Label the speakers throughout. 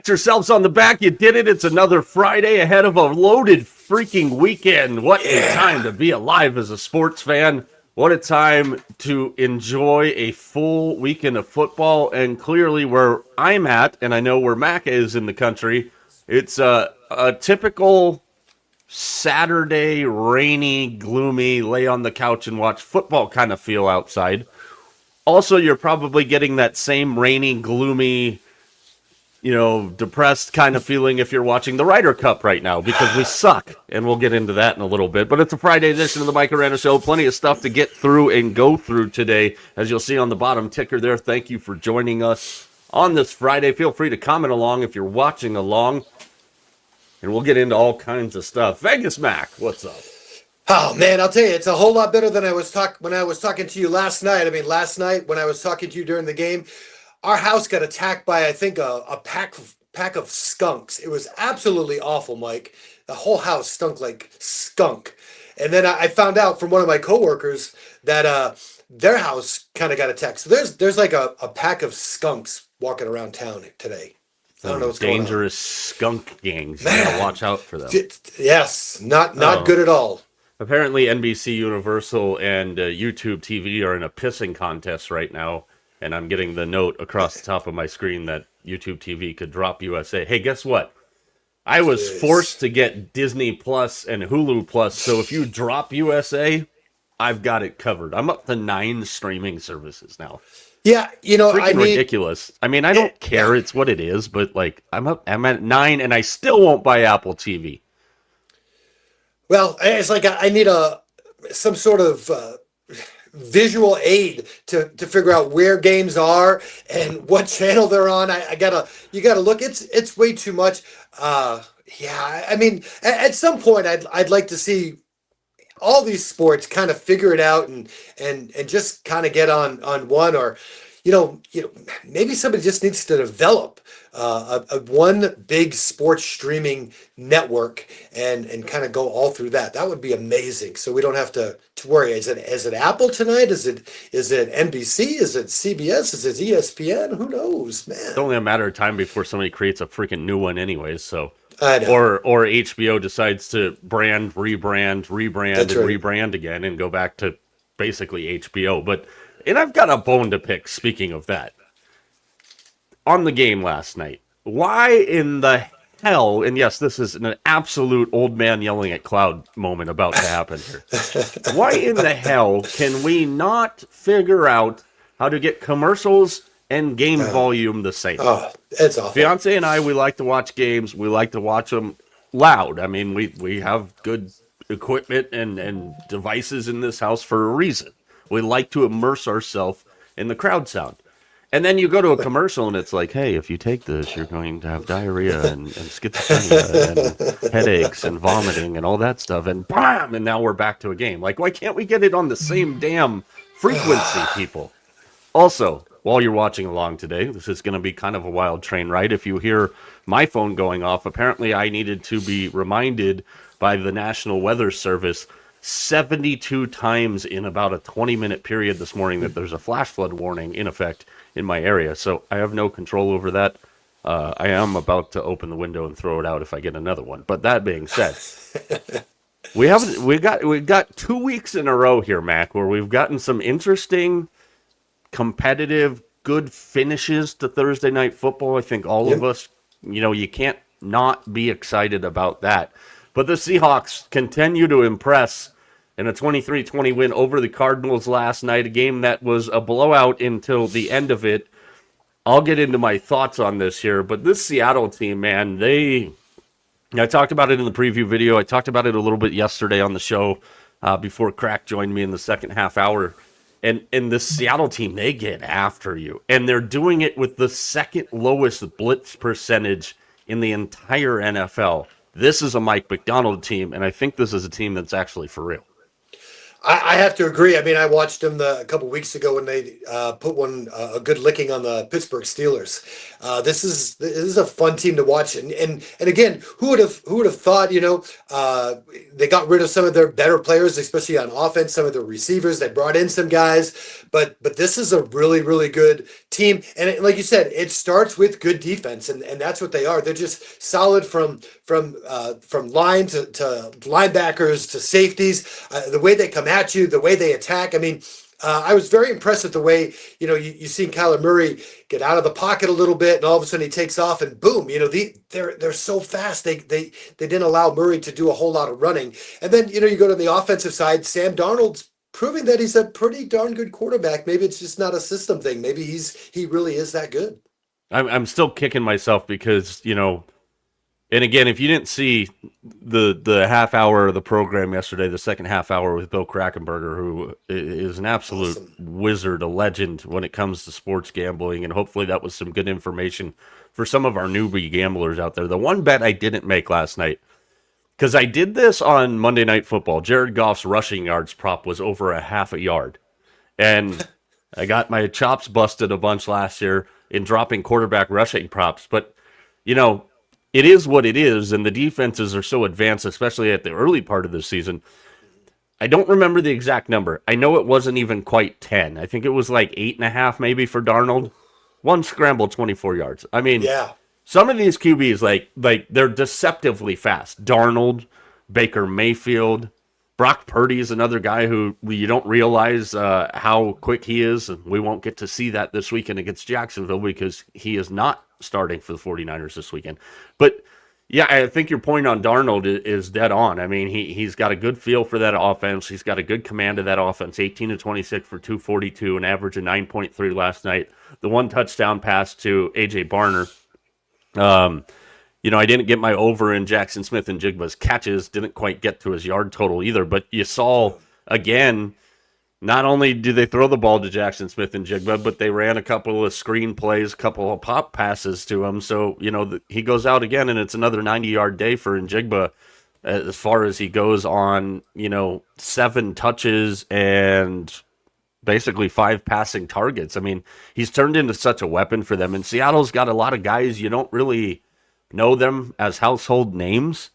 Speaker 1: Pat yourselves on the back. You did it. It's another Friday ahead of a loaded freaking weekend. What a time to be alive as a sports fan. What a time to enjoy a full weekend of football. And clearly where I'm at, and I know where Mack is in the country, it's a typical Saturday, rainy, gloomy, lay on the couch and watch football kind of feel outside. Also, you're probably getting that same rainy, gloomy, depressed kind of feeling if you're watching the Ryder Cup right now because we suck, and we'll get into that in a little bit. But it's a Friday edition of the Mack Arana Show. Plenty of stuff to get through and go through today. As you'll see on the bottom ticker there, thank you for joining us on this Friday. Feel free to comment along if you're watching along, and we'll get into all kinds of stuff. Vegas Mack, what's up?
Speaker 2: Oh, man, I'll tell you, it's a whole lot better than when I was talking to you last night. I mean, last night when I was talking to you during the game, our house got attacked by, I think, a pack of skunks. It was absolutely awful, Mike. The whole house stunk like skunk. And then I found out from one of my coworkers that their house kind of got attacked. So there's like a pack of skunks walking around town today. I don't know what's going on.
Speaker 1: Dangerous skunk gangs. You gotta watch out for them.
Speaker 2: Yes, not good at all.
Speaker 1: Apparently, NBC Universal and YouTube TV are in a pissing contest right now, and I'm getting the note across the top of my screen that YouTube TV could drop USA. Hey, guess what? I was forced to get Disney Plus and Hulu Plus, so if you drop USA, I've got it covered. I'm up to 9 streaming services now.
Speaker 2: Yeah,
Speaker 1: ridiculous. I mean, I don't care. It's what it is, but like I'm at 9, and I still won't buy Apple TV.
Speaker 2: Well, it's like I need some sort of visual aid to figure out where games are and what channel they're on. You gotta look. It's way too much. I mean, at some point, I'd like to see all these sports kind of figure it out and just kind of get on one, or maybe somebody just needs to develop a one big sports streaming network and kind of go all through that. That would be amazing. So we don't have to worry. Is it Apple tonight? Is it NBC? Is it CBS? Is it ESPN? Who knows, man?
Speaker 1: It's only a matter of time before somebody creates a freaking new one anyways. So
Speaker 2: I know.
Speaker 1: Or HBO decides to rebrand,
Speaker 2: That's
Speaker 1: and
Speaker 2: right.
Speaker 1: rebrand again and go back to basically HBO. And I've got a bone to pick, speaking of that. On the game last night, why in the hell, and yes, this is an absolute old man yelling at cloud moment about to happen here. Why in the hell can we not figure out how to get commercials and game volume the same?
Speaker 2: Oh, it's awful.
Speaker 1: Fiance and I, we like to watch games. We like to watch them loud. I mean, we have good equipment and devices in this house for a reason. We like to immerse ourselves in the crowd sound. And then you go to a commercial and it's like, hey, if you take this, you're going to have diarrhea and schizophrenia and headaches and vomiting and all that stuff. And bam! And now we're back to a game. Like, why can't we get it on the same damn frequency, people? Also, while you're watching along today, this is going to be kind of a wild train ride. If you hear my phone going off, apparently I needed to be reminded by the National Weather Service 72 times in about a 20-minute period this morning that there's a flash flood warning in effect in my area. So I have no control over that. I am about to open the window and throw it out if I get another one. But that being said, we got 2 weeks in a row here, Mac, where we've gotten some interesting, competitive, good finishes to Thursday night football. I think all of us, you can't not be excited about that. But the Seahawks continue to impress in a 23-20 win over the Cardinals last night, a game that was a blowout until the end of it. I'll get into my thoughts on this here, but this Seattle team, man, I talked about it in the preview video. I talked about it a little bit yesterday on the show before Crack joined me in the second half hour. And this Seattle team, they get after you. And they're doing it with the second lowest blitz percentage in the entire NFL. This is a Mike Macdonald team, and I think this is a team that's actually for real.
Speaker 2: I have to agree. I mean, I watched them a couple weeks ago when they put a good licking on the Pittsburgh Steelers. This is a fun team to watch, and again, who would have thought? They got rid of some of their better players, especially on offense. Some of their receivers, they brought in some guys, but this is a really good team. And like you said, it starts with good defense, and that's what they are. They're just solid from line to linebackers to safeties. The way they come at you, the way they attack. I mean, I was very impressed with the way you seen Kyler Murray get out of the pocket a little bit, and all of a sudden he takes off, and boom! They're so fast. They didn't allow Murray to do a whole lot of running. And then you go to the offensive side. Sam Darnold's proving that he's a pretty darn good quarterback. Maybe it's just not a system thing. Maybe he really is that good.
Speaker 1: I'm still kicking myself because and again, if you didn't see the half hour of the program yesterday, the second half hour with Bill Krackenberger, who is an absolute wizard, a legend when it comes to sports gambling, and hopefully that was some good information for some of our newbie gamblers out there. The one bet I didn't make last night, because I did this on Monday Night Football, Jared Goff's rushing yards prop was over a half a yard. And I got my chops busted a bunch last year in dropping quarterback rushing props. But, it is what it is, and the defenses are so advanced, especially at the early part of the season. I don't remember the exact number. I know it wasn't even quite 10. I think it was like 8.5 maybe for Darnold. One scramble, 24 yards. I mean,
Speaker 2: yeah.
Speaker 1: Some of these QBs, like they're deceptively fast. Darnold, Baker Mayfield, Brock Purdy is another guy who you don't realize how quick he is, and we won't get to see that this weekend against Jacksonville because he is not starting for the 49ers this weekend. But, yeah, I think your point on Darnold is dead on. I mean, he's got a good feel for that offense. He's got a good command of that offense, 18 to 26 for 242, an average of 9.3 last night. The one touchdown pass to A.J. Barner. I didn't get my over in Jackson Smith and Jigba's catches, didn't quite get to his yard total either, but you saw, again, not only do they throw the ball to Jackson Smith and Jigba, but they ran a couple of screen plays, a couple of pop passes to him, so, he goes out again, and it's another 90-yard day for Njigba as far as he goes on, 7 touches and basically 5 passing targets. I mean, he's turned into such a weapon for them, and Seattle's got a lot of guys you don't really know them as household names,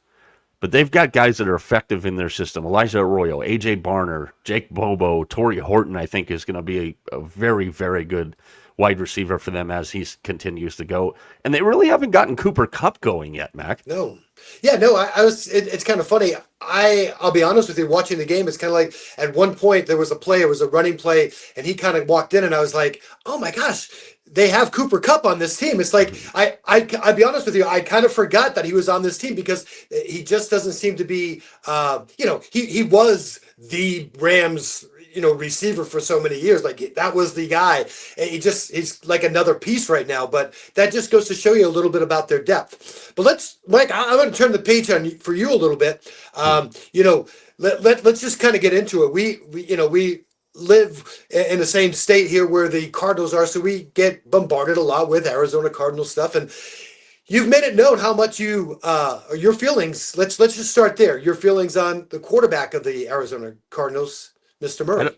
Speaker 1: but they've got guys that are effective in their system. Elijah Arroyo, A.J. Barner, Jake Bobo, Torrey Horton, I think is going to be a very, very good wide receiver for them as he continues to go. And they really haven't gotten Cooper Kupp going yet, Mac.
Speaker 2: No. Yeah, no, I was, it's kind of funny. I'll be honest with you, watching the game, it's kind of like at one point there was a play, it was a running play, and he kind of walked in and I was like, oh my gosh, they have Cooper Kupp on this team. It's like, I'll be honest with you, I kind of forgot that he was on this team because he just doesn't seem to be, he was the Rams, receiver for so many years. Like that was the guy. And he's like another piece right now, but that just goes to show you a little bit about their depth. But Mike, I'm going to turn the page on for you a little bit. Let's just kind of get into it. We live in the same state here where the Cardinals are, so we get bombarded a lot with Arizona Cardinals stuff. And you've made it known how much your feelings. Let's just start there. Your feelings on the quarterback of the Arizona Cardinals, Mr. Murray.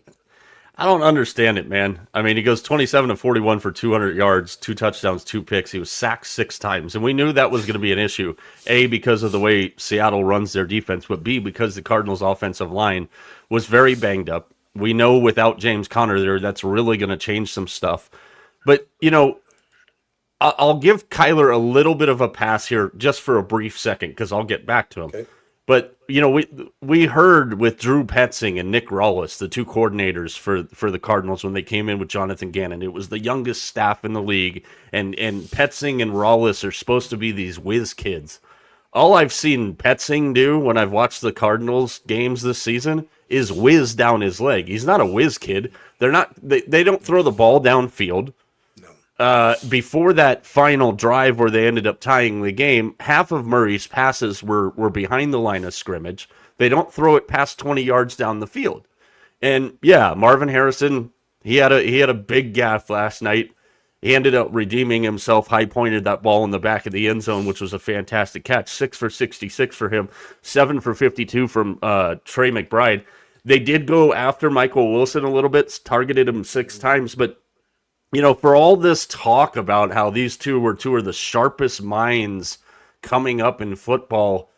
Speaker 1: I don't understand it, man. I mean, he goes 27 to 41 for 200 yards, 2 touchdowns, 2 picks. He was sacked 6 times, and we knew that was going to be an issue. A, because of the way Seattle runs their defense, but B, because the Cardinals' offensive line was very banged up. We know without James Conner there, that's really going to change some stuff. But, I'll give Kyler a little bit of a pass here just for a brief second because I'll get back to him. Okay. But, we heard with Drew Petzing and Nick Rawlis, the 2 coordinators for the Cardinals when they came in with Jonathan Gannon. It was the youngest staff in the league, and Petzing and Rawlis are supposed to be these whiz kids. All I've seen Petzing do when I've watched the Cardinals games this season is whiz down his leg. He's not a whiz kid. They don't throw the ball downfield. Before that final drive where they ended up tying the game, half of Murray's passes were behind the line of scrimmage. They don't throw it past 20 yards down the field. And yeah, Marvin Harrison, he had a big gaffe last night. He ended up redeeming himself, high pointed that ball in the back of the end zone, which was a fantastic catch. 6 for 66 for him, 7 for 52 from Trey McBride. They did go after Michael Wilson a little bit, targeted him 6 times, but for all this talk about how these two were two of the sharpest minds coming up in football,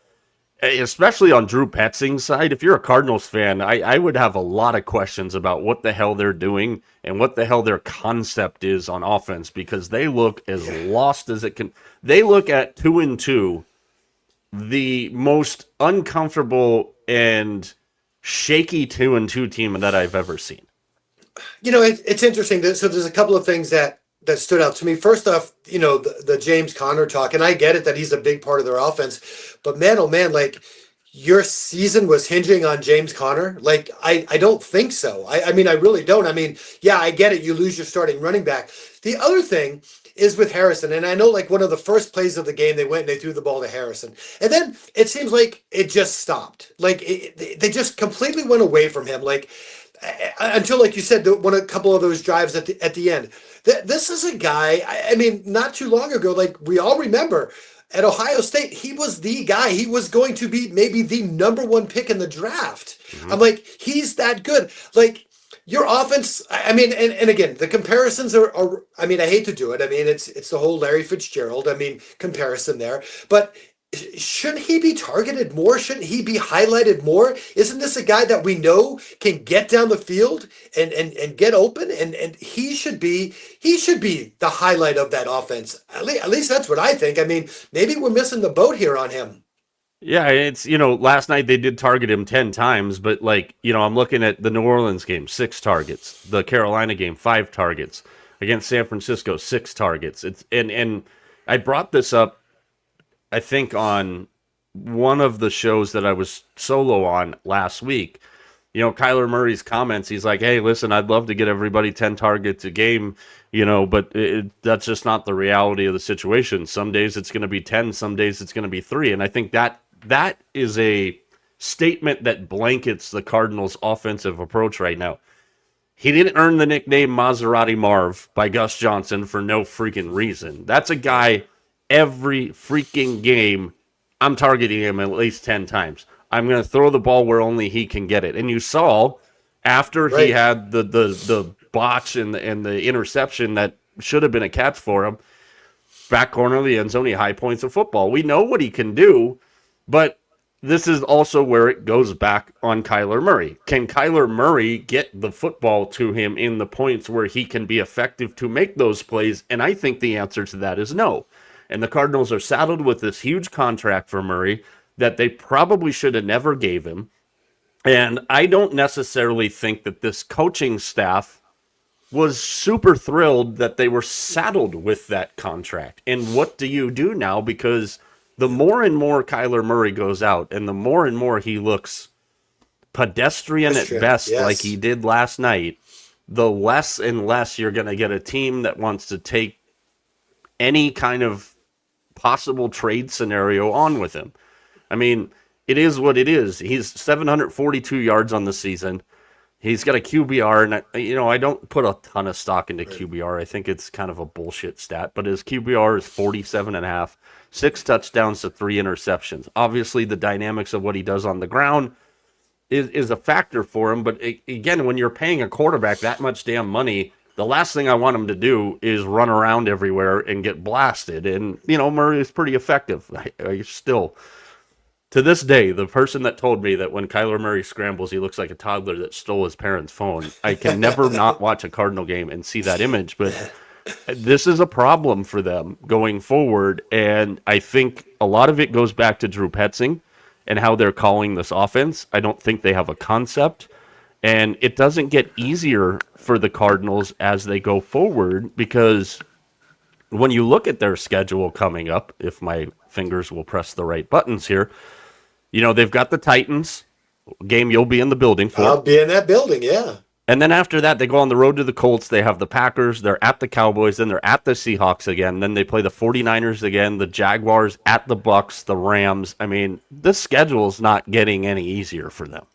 Speaker 1: especially on Drew Petzing's side, if you're a Cardinals fan, I would have a lot of questions about what the hell they're doing and what the hell their concept is on offense, because they look as lost as it can. They look at 2-2, the most uncomfortable and shaky 2-2 team that I've ever seen.
Speaker 2: It's interesting. So there's a couple of things that stood out to me. First off, the James Conner talk, and I get it that he's a big part of their offense, but man, oh man, like your season was hinging on James Conner. Like I don't think so. I mean, I really don't. I mean, yeah, I get it. You lose your starting running back. The other thing is with Harrison, and I know like one of the first plays of the game, they went and they threw the ball to Harrison, and then it seems like it just stopped. Like they just completely went away from him. Like until, like you said, a couple of those drives at the end. This is a guy. I mean, not too long ago, like we all remember, at Ohio State, he was the guy. He was going to be maybe the number one pick in the draft.
Speaker 1: Mm-hmm.
Speaker 2: I'm like, he's that good. Like your offense. I mean, and again, the comparisons are. I mean, I hate to do it. I mean, it's the whole Larry Fitzgerald. I mean, comparison there, but shouldn't he be targeted more? Shouldn't he be highlighted more? Isn't this a guy that we know can get down the field and get open? And he should be the highlight of that offense. At least that's what I think. I mean, maybe we're missing the boat here on him.
Speaker 1: Yeah, it's, last night they did target him 10 times, but like, I'm looking at the New Orleans game, 6 targets, the Carolina game, 5 targets, against San Francisco, 6 targets. And I brought this up, I think, on one of the shows that I was solo on last week. Kyler Murray's comments, he's like, hey, listen, I'd love to get everybody 10 targets a game, but that's just not the reality of the situation. Some days it's going to be 10, some days it's going to be 3. And I think that is a statement that blankets the Cardinals' offensive approach right now. He didn't earn the nickname Maserati Marv by Gus Johnson for no freaking reason. That's a guy, every freaking game, I'm targeting him at least 10 times. I'm going to throw the ball where only he can get it. And you saw after he had the botch and the interception that should have been a catch for him, back corner of the end zone, he high points of football. We know what he can do, but this is also where it goes back on Kyler Murray. Can Kyler Murray get the football to him in the points where he can be effective to make those plays? And I think the answer to that is no. And the Cardinals are saddled with this huge contract for Murray that they probably should have never gave him. And I don't necessarily think that this coaching staff was super thrilled that they were saddled with that contract. And what do you do now? Because the more and more Kyler Murray goes out and the more and more he looks pedestrian at best, yes, like he did last night, the less and less you're going to get a team that wants to take any kind of possible trade scenario on with him. I mean, it is what it is. He's 742 yards on the season. He's got a QBR, and I don't put a ton of stock into QBR. I think it's kind of a bullshit stat, but his QBR is 47.5, 6 touchdowns to 3 interceptions. Obviously, the dynamics of what he does on the ground is a factor for him, but again, when you're paying a quarterback that much damn money, the last thing I want him to do is run around everywhere and get blasted. And, Murray is pretty effective. I still... To this day, the person that told me that when Kyler Murray scrambles, he looks like a toddler that stole his parents' phone, I can never not watch a Cardinal game and see that image. But this is a problem for them going forward. And I think a lot of it goes back to Drew Petzing and how they're calling this offense. I don't think they have a concept. And it doesn't get easier for the Cardinals as they go forward, because when you look at their schedule coming up, if my fingers will press the right buttons here, they've got the Titans game you'll be in the building for.
Speaker 2: I'll be in that building, yeah.
Speaker 1: And then after that, they go on the road to the Colts. They have the Packers. They're at the Cowboys. Then they're at the Seahawks again. Then they play the 49ers again, the Jaguars, at the Bucks, the Rams. I mean, this schedule is not getting any easier for them.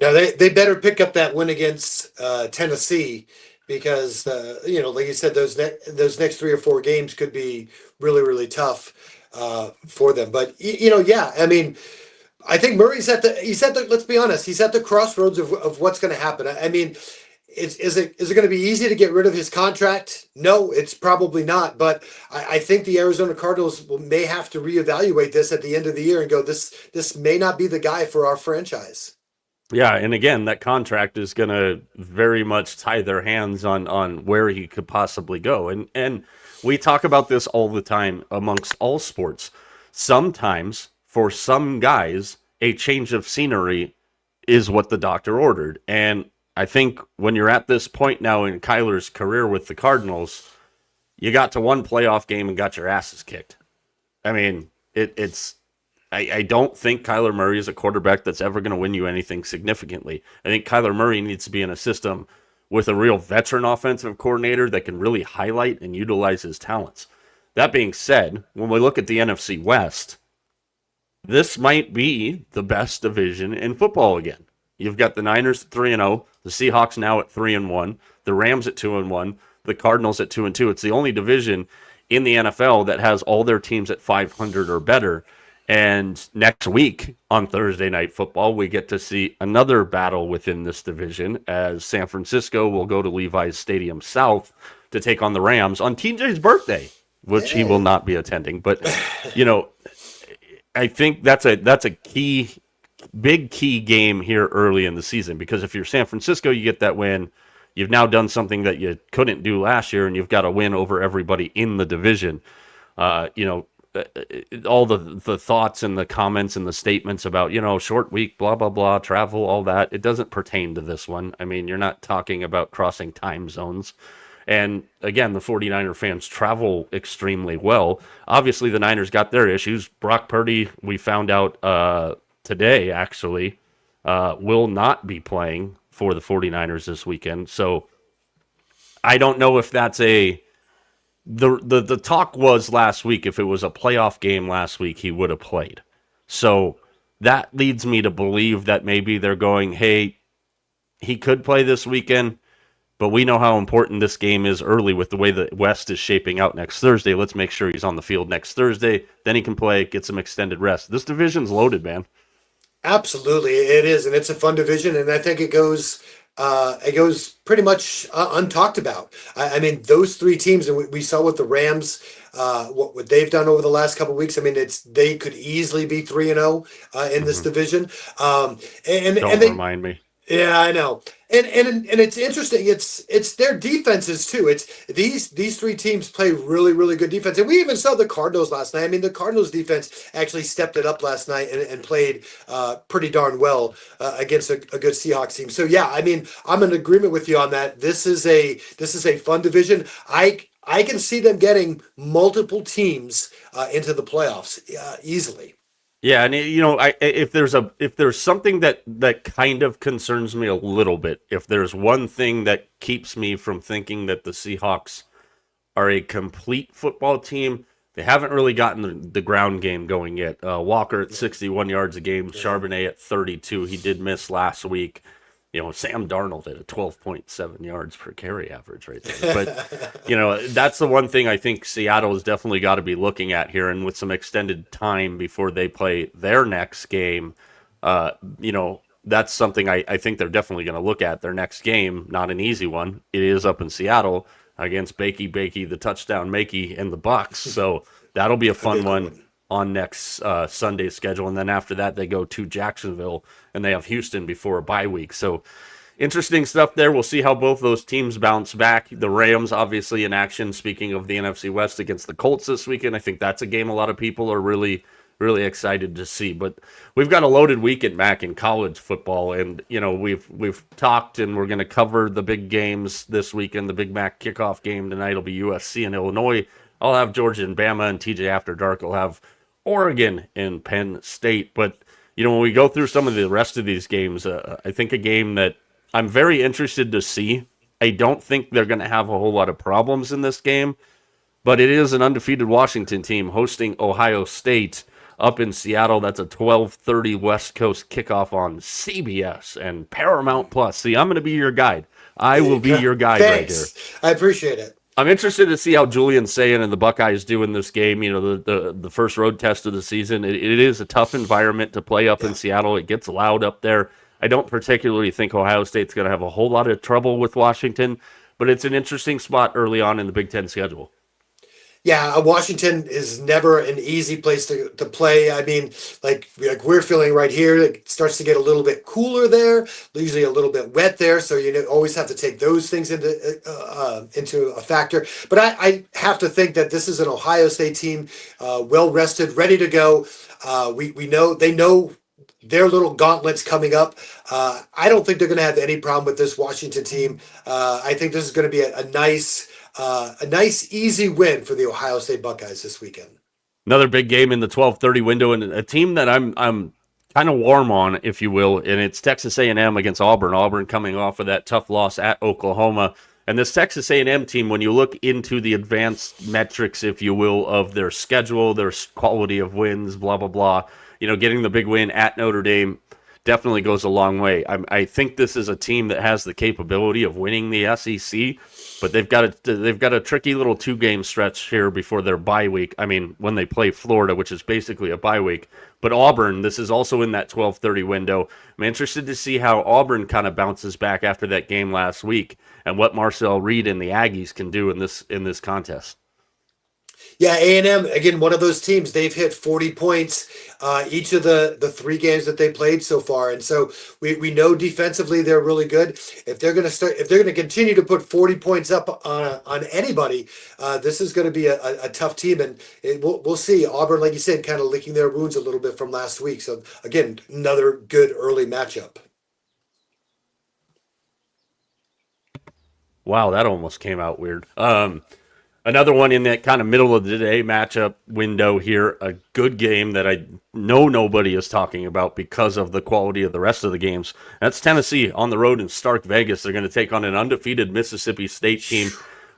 Speaker 2: No, they better pick up that win against Tennessee because like you said, those next 3 or 4 games could be really really tough for them. But yeah, I mean, I think Murray's he's at the, let's be honest, he's at the crossroads of what's going to happen. I mean, is it going to be easy to get rid of his contract? No, it's probably not. But I think the Arizona Cardinals may have to reevaluate this at the end of the year and go, this may not be the guy for our franchise.
Speaker 1: Yeah, and again, that contract is going to very much tie their hands on where he could possibly go. And we talk about this all the time amongst all sports. Sometimes for some guys, a change of scenery is what the doctor ordered. And I think when you're at this point now in Kyler's career with the Cardinals, you got to one playoff game and got your asses kicked. I mean, it's I don't think Kyler Murray is a quarterback that's ever going to win you anything significantly. I think Kyler Murray needs to be in a system with a real veteran offensive coordinator that can really highlight and utilize his talents. That being said, when we look at the NFC West, this might be the best division in football again. You've got the Niners at 3-0, the Seahawks now at 3-1, the Rams at 2-1, the Cardinals at 2-2. It's the only division in the NFL that has all their teams at 500 or better. And next week on Thursday Night Football, we get to see another battle within this division as San Francisco will go to Levi's Stadium South to take on the Rams on TJ's birthday, which he will not be attending. But, I think that's a big key game here early in the season, because if you're San Francisco, you get that win. You've now done something that you couldn't do last year, and you've got a win over everybody in the division. All the thoughts and the comments and the statements about, short week, blah, blah, blah, travel, all that, it doesn't pertain to this one. I mean, you're not talking about crossing time zones. And again, the 49er fans travel extremely well. Obviously, the Niners got their issues. Brock Purdy, we found out today, actually, will not be playing for the 49ers this weekend. So I don't know if that's the talk was last week, if it was a playoff game last week, he would have played. So that leads me to believe that maybe they're going, hey, he could play this weekend, but we know how important this game is early with the way the West is shaping out next Thursday. Let's make sure he's on the field next Thursday. Then he can play, get some extended rest. This division's loaded, man.
Speaker 2: Absolutely, it is, and it's a fun division, and I think it goes pretty much untalked about. I mean, those 3 teams, and we saw what the Rams, what they've done over the last couple of weeks. I mean, they could easily be 3-0 in this division.
Speaker 1: Don't remind me.
Speaker 2: Yeah, I know. And it's interesting. It's their defenses too. It's these 3 teams play really, really good defense. And we even saw the Cardinals last night. I mean, the Cardinals defense actually stepped it up last night and played pretty darn well against a good Seahawks team. So yeah, I mean, I'm in agreement with you on that. This is a fun division. I can see them getting multiple teams into the playoffs easily.
Speaker 1: Yeah, and if there's something that kind of concerns me a little bit, if there's one thing that keeps me from thinking that the Seahawks are a complete football team, they haven't really gotten the ground game going yet. Walker at 61 yards a game, Charbonnet at 32. He did miss last week. Sam Darnold at a 12.7 yards per carry average right there. But, that's the one thing I think Seattle has definitely got to be looking at here. And with some extended time before they play their next game, that's something I think they're definitely going to look at. Their next game, not an easy one. It is up in Seattle against Bakey, the touchdown Makey, and the Bucks. So that'll be a fun one on next Sunday's schedule. And then after that, they go to Jacksonville, and they have Houston before a bye week. So interesting stuff there. We'll see how both those teams bounce back. The Rams, obviously, in action, speaking of the NFC West, against the Colts this weekend. I think that's a game a lot of people are really, really excited to see. But we've got a loaded week at Mack in college football, and we've talked, and we're going to cover the big games this weekend. The Big Mac kickoff game tonight will be USC and Illinois. I'll have Georgia and Bama, and TJ After Dark will have Oregon and Penn State. But when we go through some of the rest of these games, I think a game that I'm very interested to see. I don't think they're going to have a whole lot of problems in this game, but it is an undefeated Washington team hosting Ohio State up in Seattle. That's a 12:30 West Coast kickoff on CBS and Paramount Plus. See, I'm going to be your guide. I will be your guide right here.
Speaker 2: Thanks. I appreciate it.
Speaker 1: I'm interested to see how Julian's saying and the Buckeyes do in this game. You know, the first road test of the season. It is a tough environment to play up in
Speaker 2: Yeah.
Speaker 1: Seattle. It gets loud up there. I don't particularly think Ohio State's going to have a whole lot of trouble with Washington, but it's an interesting spot early on in the Big Ten schedule.
Speaker 2: Yeah, Washington is never an easy place to play. I mean, like we're feeling right here, it starts to get a little bit cooler there, usually a little bit wet there. So always have to take those things into a factor. But I have to think that this is an Ohio State team, well rested, ready to go. We know they know their little gauntlets coming up. I don't think they're going to have any problem with this Washington team. I think this is going to be a nice, easy win for the Ohio State Buckeyes this weekend.
Speaker 1: Another big game in the 12:30 window, and a team that I'm kind of warm on, if you will, and it's Texas A&M against Auburn. Auburn coming off of that tough loss at Oklahoma. And this Texas A&M team, when you look into the advanced metrics, if you will, of their schedule, their quality of wins, blah, blah, blah, getting the big win at Notre Dame definitely goes a long way. I think this is a team that has the capability of winning the SEC, but they've got a tricky little 2-game stretch here before their bye week. I mean, when they play Florida, which is basically a bye week. But Auburn, this is also in that 12:30 window. I'm interested to see how Auburn kind of bounces back after that game last week and what Marcel Reed and the Aggies can do in this contest.
Speaker 2: Yeah, A&M, again, one of those teams, they've hit 40 points each of the 3 games that they played so far. And so we know defensively they're really good. If they're going to continue to put 40 points up on anybody, this is going to be a tough team. And we'll see. Auburn, like you said, kind of licking their wounds a little bit from last week. So again, another good early matchup.
Speaker 1: Wow, that almost came out weird. Another one in that kind of middle of the day matchup window here, a good game that I know nobody is talking about because of the quality of the rest of the games. That's Tennessee on the road in Stark Vegas. They're going to take on an undefeated Mississippi State team.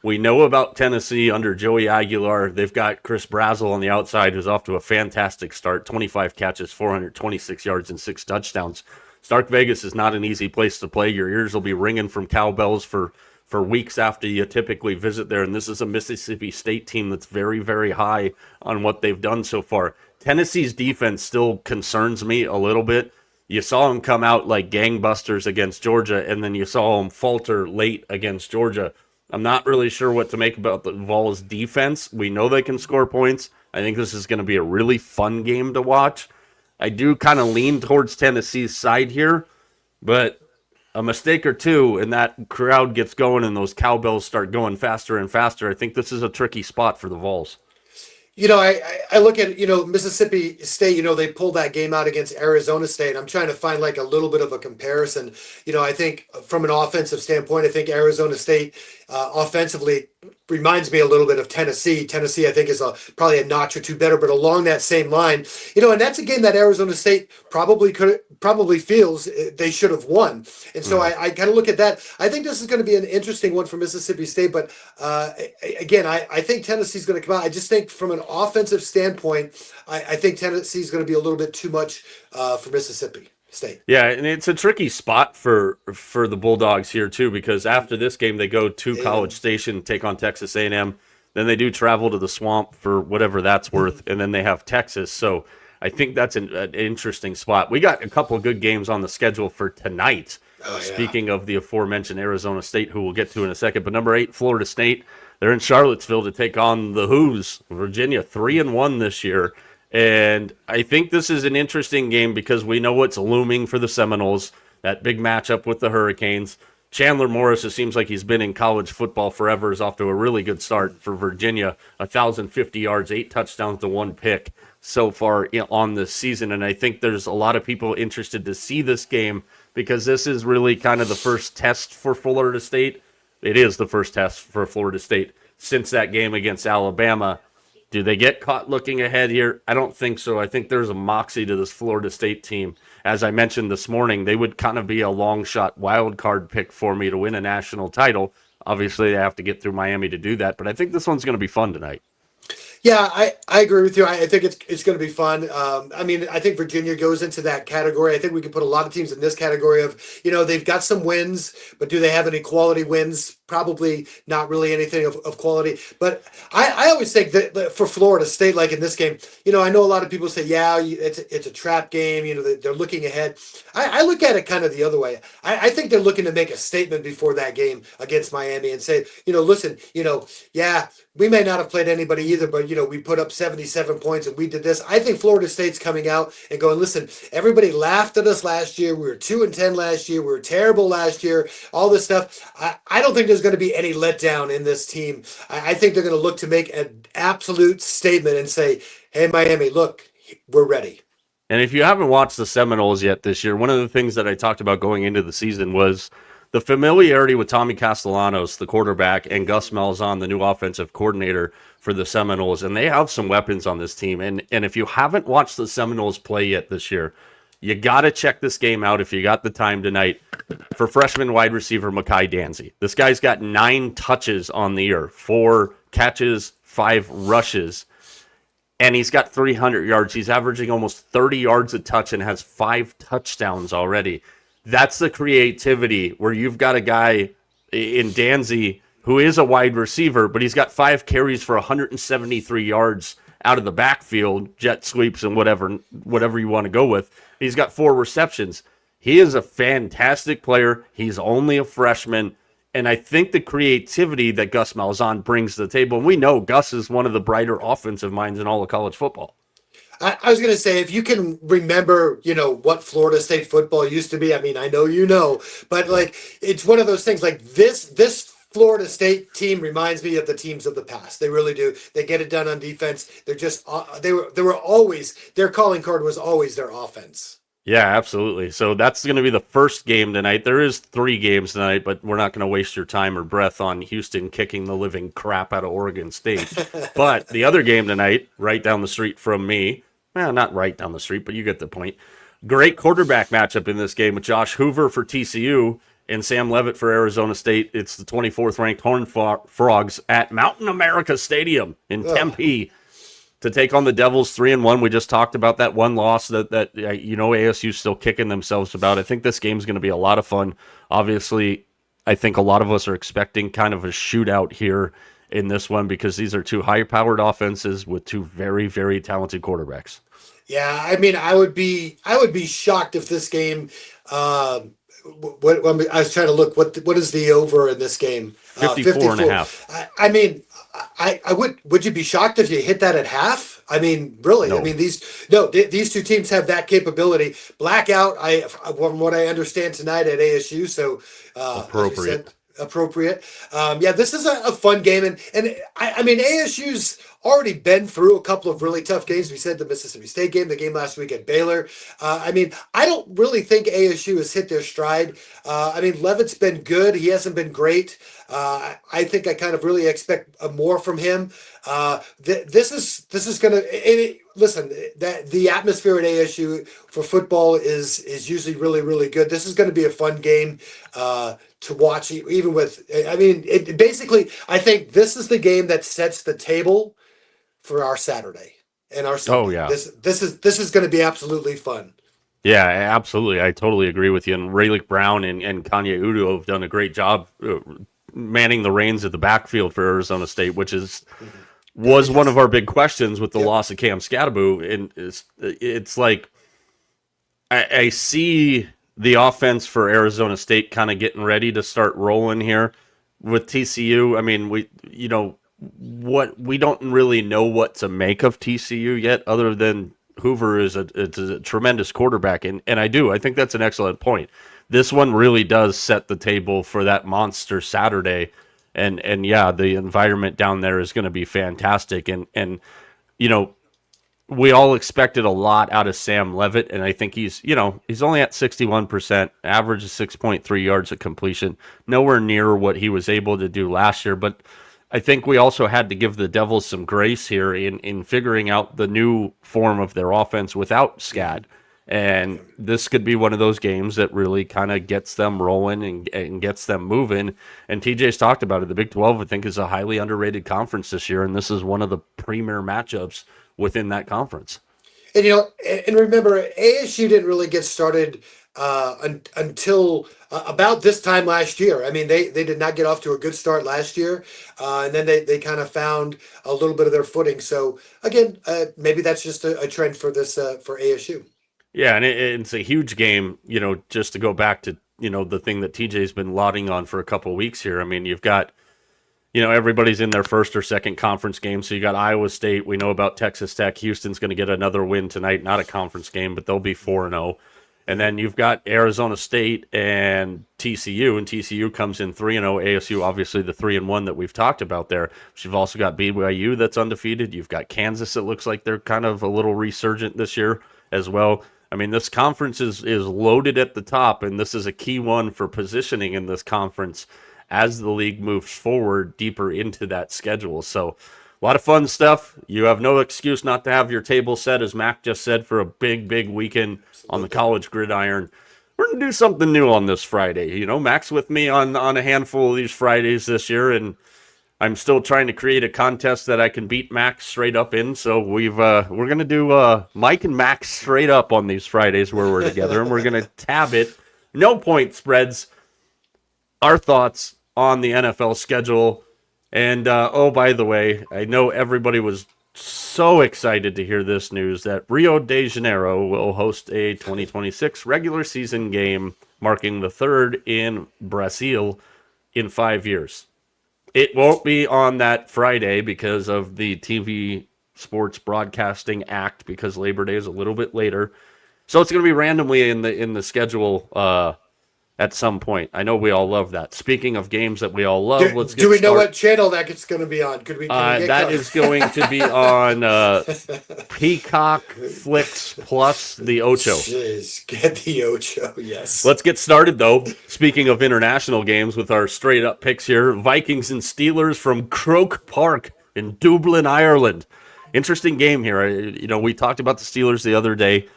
Speaker 1: We know about Tennessee under Joey Aguilar. They've got Chris Brazzell on the outside, who's off to a fantastic start, 25 catches, 426 yards, and 6 touchdowns. Stark Vegas is not an easy place to play. Your ears will be ringing from cowbells for weeks after you typically visit there. And this is a Mississippi State team that's very, very high on what they've done so far. Tennessee's defense still concerns me a little bit. You saw them come out like gangbusters against Georgia, and then you saw them falter late against Georgia. I'm not really sure what to make about the Vols' defense. We know they can score points. I think this is going to be a really fun game to watch. I do kind of lean towards Tennessee's side here, but a mistake or two and that crowd gets going and those cowbells start going faster and faster. I think this is a tricky spot for the Vols.
Speaker 2: I look at, Mississippi State, they pulled that game out against Arizona State. I'm trying to find like a little bit of a comparison. I think from an offensive standpoint, I think Arizona State offensively reminds me a little bit of Tennessee. Tennessee, I think, is probably a notch or two better, but along that same line, and that's a game that Arizona State probably feels they should have won. And so I kind of look at that. I think this is going to be an interesting one for Mississippi State, but again, I think Tennessee's going to come out. I just think from an offensive standpoint, I think Tennessee's going to be a little bit too much for Mississippi State.
Speaker 1: Yeah, and it's a tricky spot for the Bulldogs here too, because after this game they go to College Station, take on Texas A&M, then they do travel to the Swamp for whatever that's worth, and then they have Texas. So I think that's an interesting spot. We got a couple of good games on the schedule for tonight. Speaking of the aforementioned Arizona State, who we'll get to in a second, but number 8 Florida State, they're in Charlottesville to take on the Hoos, Virginia, 3-1 this year. And I think this is an interesting game because we know what's looming for the Seminoles, that big matchup with the Hurricanes. Chandler Morris, it seems like he's been in college football forever, is off to a really good start for Virginia. 1,050 yards, 8 touchdowns to 1 pick so far on this season. And I think there's a lot of people interested to see this game because this is really kind of the first test for Florida State. It is the first test for Florida State since that game against Alabama. Do they get caught looking ahead here? I don't think so. I think there's a moxie to this Florida State team. As I mentioned this morning, they would kind of be a long shot wild card pick for me to win a national title. Obviously, they have to get through Miami to do that, but I think this one's going to be fun tonight.
Speaker 2: Yeah, I agree with you. I think it's going to be fun. I mean, I think Virginia goes into that category. I think we can put a lot of teams in this category of, they've got some wins, but do they have any quality wins? Probably not really anything of quality. But I always think that for Florida State, like in this game, I know a lot of people say, yeah, it's a trap game. They're looking ahead. I look at it kind of the other way. I think they're looking to make a statement before that game against Miami and say, listen, yeah, we may not have played anybody either, but we put up 77 points and we did this. I think Florida State's coming out and going, listen, everybody laughed at us last year. We were 2-10 last year. We were terrible last year. All this stuff. I don't think there's going to be any letdown in this team. I think they're going to look to make an absolute statement and say, hey, Miami, look, we're ready.
Speaker 1: And if you haven't watched the Seminoles yet this year, one of the things that I talked about going into the season was the familiarity with Tommy Castellanos, the quarterback, and Gus Malzahn, the new offensive coordinator for the Seminoles. And they have some weapons on this team. And if you haven't watched the Seminoles play yet this year, you got to check this game out if you got the time tonight for freshman wide receiver Mackay Danzy. This guy's got 9 touches on the year, 4 catches, 5 rushes. And he's got 300 yards. He's averaging almost 30 yards a touch and has 5 touchdowns already. That's the creativity where you've got a guy in Danzy who is a wide receiver, but he's got 5 carries for 173 yards out of the backfield, jet sweeps and whatever you want to go with. He's got 4 receptions. He is a fantastic player. He's only a freshman. And I think the creativity that Gus Malzahn brings to the table, and we know Gus is one of the brighter offensive minds in all of college football.
Speaker 2: I was going to say, if you can remember, what Florida State football used to be. I mean, I know but like it's one of those things. Like this Florida State team reminds me of the teams of the past. They really do. They get it done on defense. They're just they were always, their calling card was always their offense.
Speaker 1: Yeah, absolutely. So that's going to be the first game tonight. There is 3 games tonight, but we're not going to waste your time or breath on Houston kicking the living crap out of Oregon State. But the other game tonight, right down the street from me, well, not right down the street, but you get the point. Great quarterback matchup in this game with Josh Hoover for TCU and Sam Levitt for Arizona State. It's the 24th ranked Horned Frogs at Mountain America Stadium in Tempe to take on the Devils. 3-1. We just talked about that one loss that ASU's still kicking themselves about. I think this game's going to be a lot of fun. Obviously, I think a lot of us are expecting kind of a shootout here in this one because these are 2 high-powered offenses with 2 very, very talented quarterbacks.
Speaker 2: Yeah, I mean, I would be shocked if this game. I was trying to look what is the over in this game?
Speaker 1: 54 and a half.
Speaker 2: I mean, I would you be shocked if you hit that at half? I mean, really?
Speaker 1: No.
Speaker 2: I mean, these 2 teams have that capability. Blackout, from what I understand tonight at ASU, so
Speaker 1: Appropriate.
Speaker 2: Appropriate. Yeah, this is a fun game, and I mean ASU's already been through a couple of really tough games. We said the Mississippi State game, the game last week at Baylor. I mean, I don't really think ASU has hit their stride. I mean, Levitt's been good. He hasn't been great. I think I kind of really expect more from him. This is going to listen. That the atmosphere at ASU for football is usually really, really good. This is going to be a fun game to watch. Even with, I mean, basically, I think this is the game that sets the table for our Saturday and our Sunday.
Speaker 1: Oh yeah,
Speaker 2: this is going to be absolutely fun.
Speaker 1: Yeah, absolutely. I totally agree with you. And Raylick Brown and Kanye Udo have done a great job manning the reins at the backfield for Arizona State, which was one of our big questions with the loss of Cam Scatterbo. And it's like I see the offense for Arizona State kind of getting ready to start rolling here with TCU. I mean, we don't really know what to make of TCU yet, other than Hoover is a tremendous quarterback, and I think that's an excellent point. This one really does set the table for that monster Saturday, and yeah, the environment down there is going to be fantastic, and we all expected a lot out of Sam Levitt, and I think he's only at 61%, average of 6.3 yards at completion, nowhere near what he was able to do last year, but I think we also had to give the Devils some grace here in figuring out the new form of their offense without Scad. And this could be one of those games that really kind of gets them rolling and gets them moving. And TJ's talked about it. The Big 12, I think, is a highly underrated conference this year, and this is one of the premier matchups within that conference.
Speaker 2: And and remember, ASU didn't really get started until about this time last year. I mean, they did not get off to a good start last year, and then they kind of found a little bit of their footing. So again, maybe that's just a trend for this for ASU.
Speaker 1: Yeah, and it's a huge game, just to go back to, the thing that TJ's been lauding on for a couple of weeks here. I mean, you've got, everybody's in their first or second conference game. So you got Iowa State. We know about Texas Tech. Houston's going to get another win tonight. Not a conference game, but they'll be 4-0. And then you've got Arizona State and TCU comes in 3-0. ASU, obviously, the 3-1 that we've talked about there. But you've also got BYU that's undefeated. You've got Kansas. It looks like they're kind of a little resurgent this year as well. I mean, this conference is loaded at the top, and this is a key one for positioning in this conference as the league moves forward deeper into that schedule. So a lot of fun stuff. You have no excuse not to have your table set, as Mack just said, for a big, big weekend on the college gridiron. We're going to do something new on this Friday. Mack's with me on a handful of these Fridays this year, and I'm still trying to create a contest that I can beat Mack straight up in. So we're going to do Mike and Mack straight up on these Fridays where we're together, and we're going to tab it. No point spreads. Our thoughts on the NFL schedule. And, by the way, I know everybody was so excited to hear this news that Rio de Janeiro will host a 2026 regular season game, marking the third in Brazil in 5 years. It won't be on that Friday because of the TV Sports Broadcasting Act, because Labor Day is a little bit later. So it's going to be randomly in the schedule at some point. I know we all love that. Speaking of games that we all love, let's get
Speaker 2: Do we know
Speaker 1: started.
Speaker 2: what channel that's going to be on? Can we get
Speaker 1: That is going to be on Peacock, Flix, plus the Ocho.
Speaker 2: Jeez, get the Ocho, yes.
Speaker 1: Let's get started, though. Speaking of international games, with our straight-up picks here, Vikings and Steelers from Croke Park in Dublin, Ireland. Interesting game here. We talked about the Steelers the other day.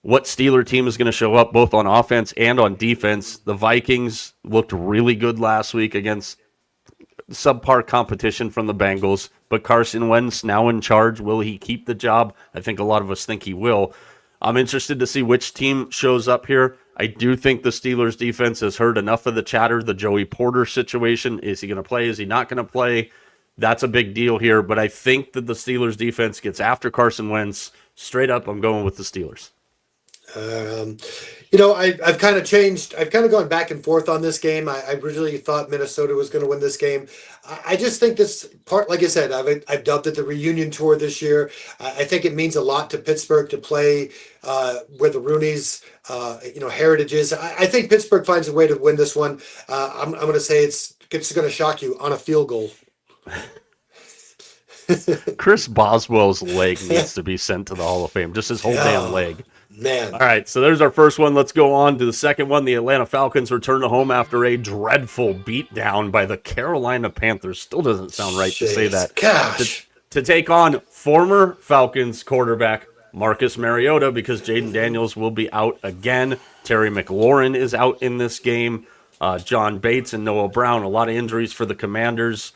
Speaker 1: What Steeler team is going to show up both on offense and on defense? The Vikings looked really good last week against subpar competition from the Bengals, but Carson Wentz now in charge. Will he keep the job? I think a lot of us think he will. I'm interested to see which team shows up here. I do think the Steelers defense has heard enough of the chatter, the Joey Porter situation. Is he going to play? Is he not going to play? That's a big deal here, but I think that the Steelers defense gets after Carson Wentz. Straight up, I'm going with the Steelers.
Speaker 2: I've kind of changed. I've kind of gone back and forth on this game. I really thought Minnesota was going to win this game. I just think this part, like I said, I've dubbed it the reunion tour this year. I think it means a lot to Pittsburgh to play where the Rooney's, heritage is. I think Pittsburgh finds a way to win this one. I'm going to say it's going to shock you on a field goal.
Speaker 1: Chris Boswell's leg needs to be sent to the Hall of Fame. Just his whole damn leg.
Speaker 2: Man.
Speaker 1: All right, so there's our first one. Let's go on to the second one. The Atlanta Falcons return to home after a dreadful beatdown by the Carolina Panthers. Still doesn't sound right to say that.
Speaker 2: Gosh.
Speaker 1: To take on former Falcons quarterback Marcus Mariota, because Jaden Daniels will be out again. Terry McLaurin is out in this game. John Bates and Noah Brown. A lot of injuries for the Commanders.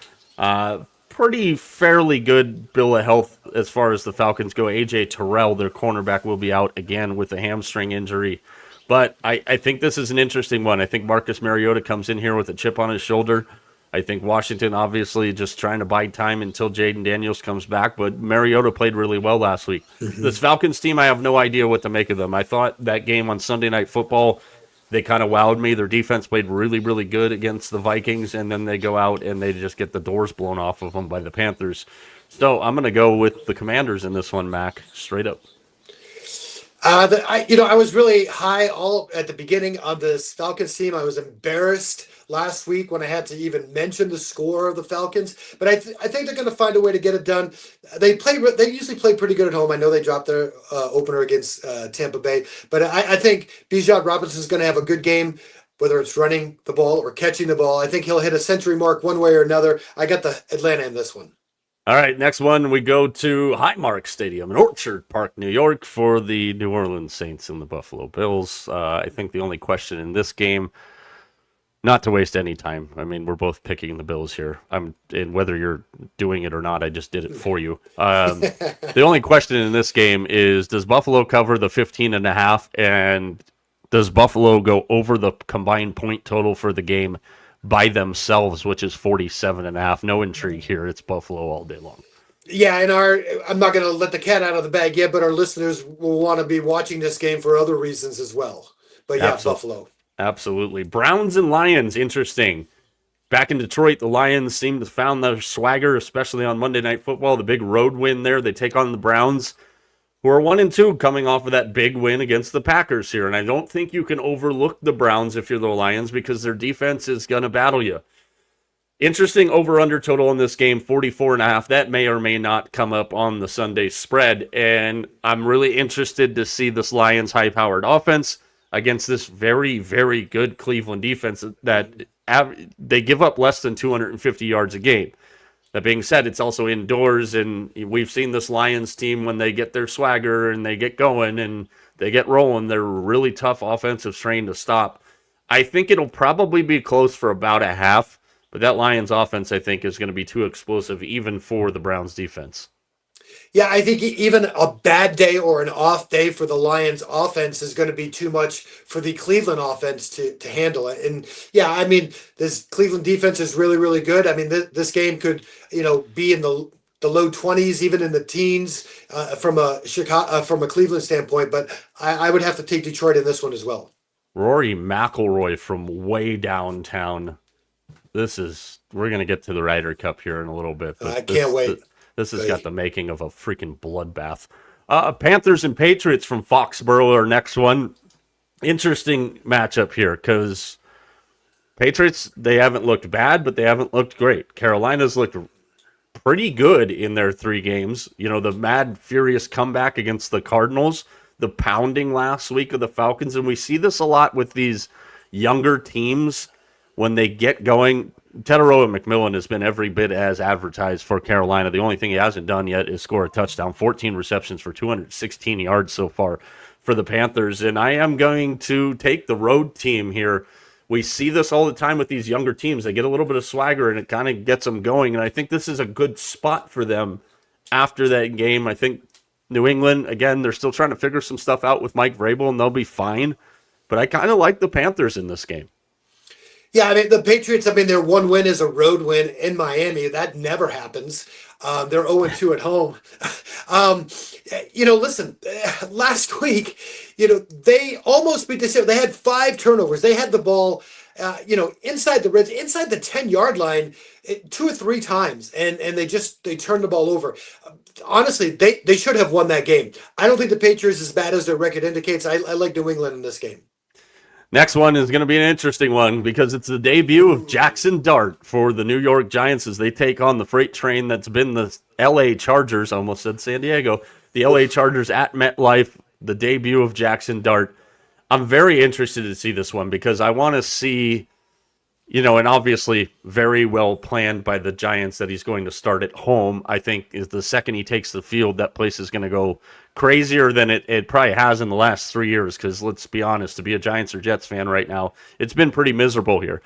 Speaker 1: Pretty fairly good bill of health as far as the Falcons go. A.J. Terrell, their cornerback, will be out again with a hamstring injury. But I think this is an interesting one. I think Marcus Mariota comes in here with a chip on his shoulder. I think Washington obviously just trying to bide time until Jaden Daniels comes back. But Mariota played really well last week. This Falcons team, I have no idea what to make of them. I thought that game on Sunday Night Football, they kind of wowed me. Their defense played really, really good against the Vikings, and then they go out and they just get the doors blown off of them by the Panthers. So I'm going to go with the Commanders in this one, Mac, straight up.
Speaker 2: I was really high all at the beginning of this Falcons team. I was embarrassed last week when I had to even mention the score of the Falcons, but I think they're going to find a way to get it done. They usually play pretty good at home. I know they dropped their opener against Tampa Bay, but I think Bijan Robinson is going to have a good game, whether it's running the ball or catching the ball. I think he'll hit a century mark one way or another. I got the Atlanta in this one.
Speaker 1: All right, next one we go to Highmark Stadium in Orchard Park, New York, for the New Orleans Saints and the Buffalo Bills. I think the only question in this game, not to waste any time. I mean, we're both picking the Bills here. And whether you're doing it or not, I just did it for you. The only question in this game is: does Buffalo cover the 15.5, and does Buffalo go over the combined point total for the game by themselves, which is 47.5? No intrigue here. It's Buffalo all day long.
Speaker 2: Yeah, and I'm not going to let the cat out of the bag yet, but our listeners will want to be watching this game for other reasons as well. But yeah,
Speaker 1: Absolutely.
Speaker 2: Buffalo.
Speaker 1: Absolutely. Browns and Lions, interesting. Back in Detroit, the Lions seem to have found their swagger, especially on Monday Night Football. The big road win there. They take on the Browns, who are 1-2, coming off of that big win against the Packers here. And I don't think you can overlook the Browns if you're the Lions, because their defense is going to battle you. Interesting over-under total in this game, 44.5. That may or may not come up on the Sunday spread. And I'm really interested to see this Lions high-powered offense against this very, very good Cleveland defense that they give up less than 250 yards a game. That being said, it's also indoors, and we've seen this Lions team, when they get their swagger and they get going and they get rolling, they're really tough offensive strain to stop. I think it'll probably be close for about a half, but that Lions offense, I think, is going to be too explosive even for the Browns defense.
Speaker 2: Yeah, I think even a bad day or an off day for the Lions offense is going to be too much for the Cleveland offense to handle it. And yeah, I mean, this Cleveland defense is really, really good. I mean, this game could, be in the low 20s, even in the teens, from a Cleveland standpoint. But I would have to take Detroit in this one as well.
Speaker 1: Rory McIlroy from way downtown. We're going to get to the Ryder Cup here in a little bit,
Speaker 2: I
Speaker 1: but
Speaker 2: can't wait.
Speaker 1: this has got the making of a freaking bloodbath. Panthers and Patriots from Foxborough, our next one. Interesting matchup here, because Patriots, they haven't looked bad, but they haven't looked great. Carolina's looked pretty good in their 3 games. The mad, furious comeback against the Cardinals, the pounding last week of the Falcons, and we see this a lot with these younger teams when they get going. Teteroa McMillan has been every bit as advertised for Carolina. The only thing he hasn't done yet is score a touchdown. 14 receptions for 216 yards so far for the Panthers. And I am going to take the road team here. We see this all the time with these younger teams. They get a little bit of swagger and it kind of gets them going. And I think this is a good spot for them after that game. I think New England, again, they're still trying to figure some stuff out with Mike Vrabel, and they'll be fine. But I kind of like the Panthers in this game.
Speaker 2: Yeah, I mean, the Patriots, their one win is a road win in Miami. That never happens. They're 0-2 at home. Listen, last week, they almost beat the Steelers. They had 5 turnovers. They had the ball, inside inside the 10-yard line 2 or 3 times, and they turned the ball over. Honestly, they should have won that game. I don't think the Patriots, as bad as their record indicates, I like New England in this game.
Speaker 1: Next one is going to be an interesting one because it's the debut of Jackson Dart for the New York Giants as they take on the freight train that's been the L.A. Chargers. I almost said San Diego. The L.A. Chargers at MetLife, the debut of Jackson Dart. I'm very interested to see this one because I want to see, and obviously very well planned by the Giants that he's going to start at home. I think is the second he takes the field, that place is going to go crazier than it probably has in the last 3 years, because let's be honest, to be a Giants or Jets fan right now, it's been pretty miserable here.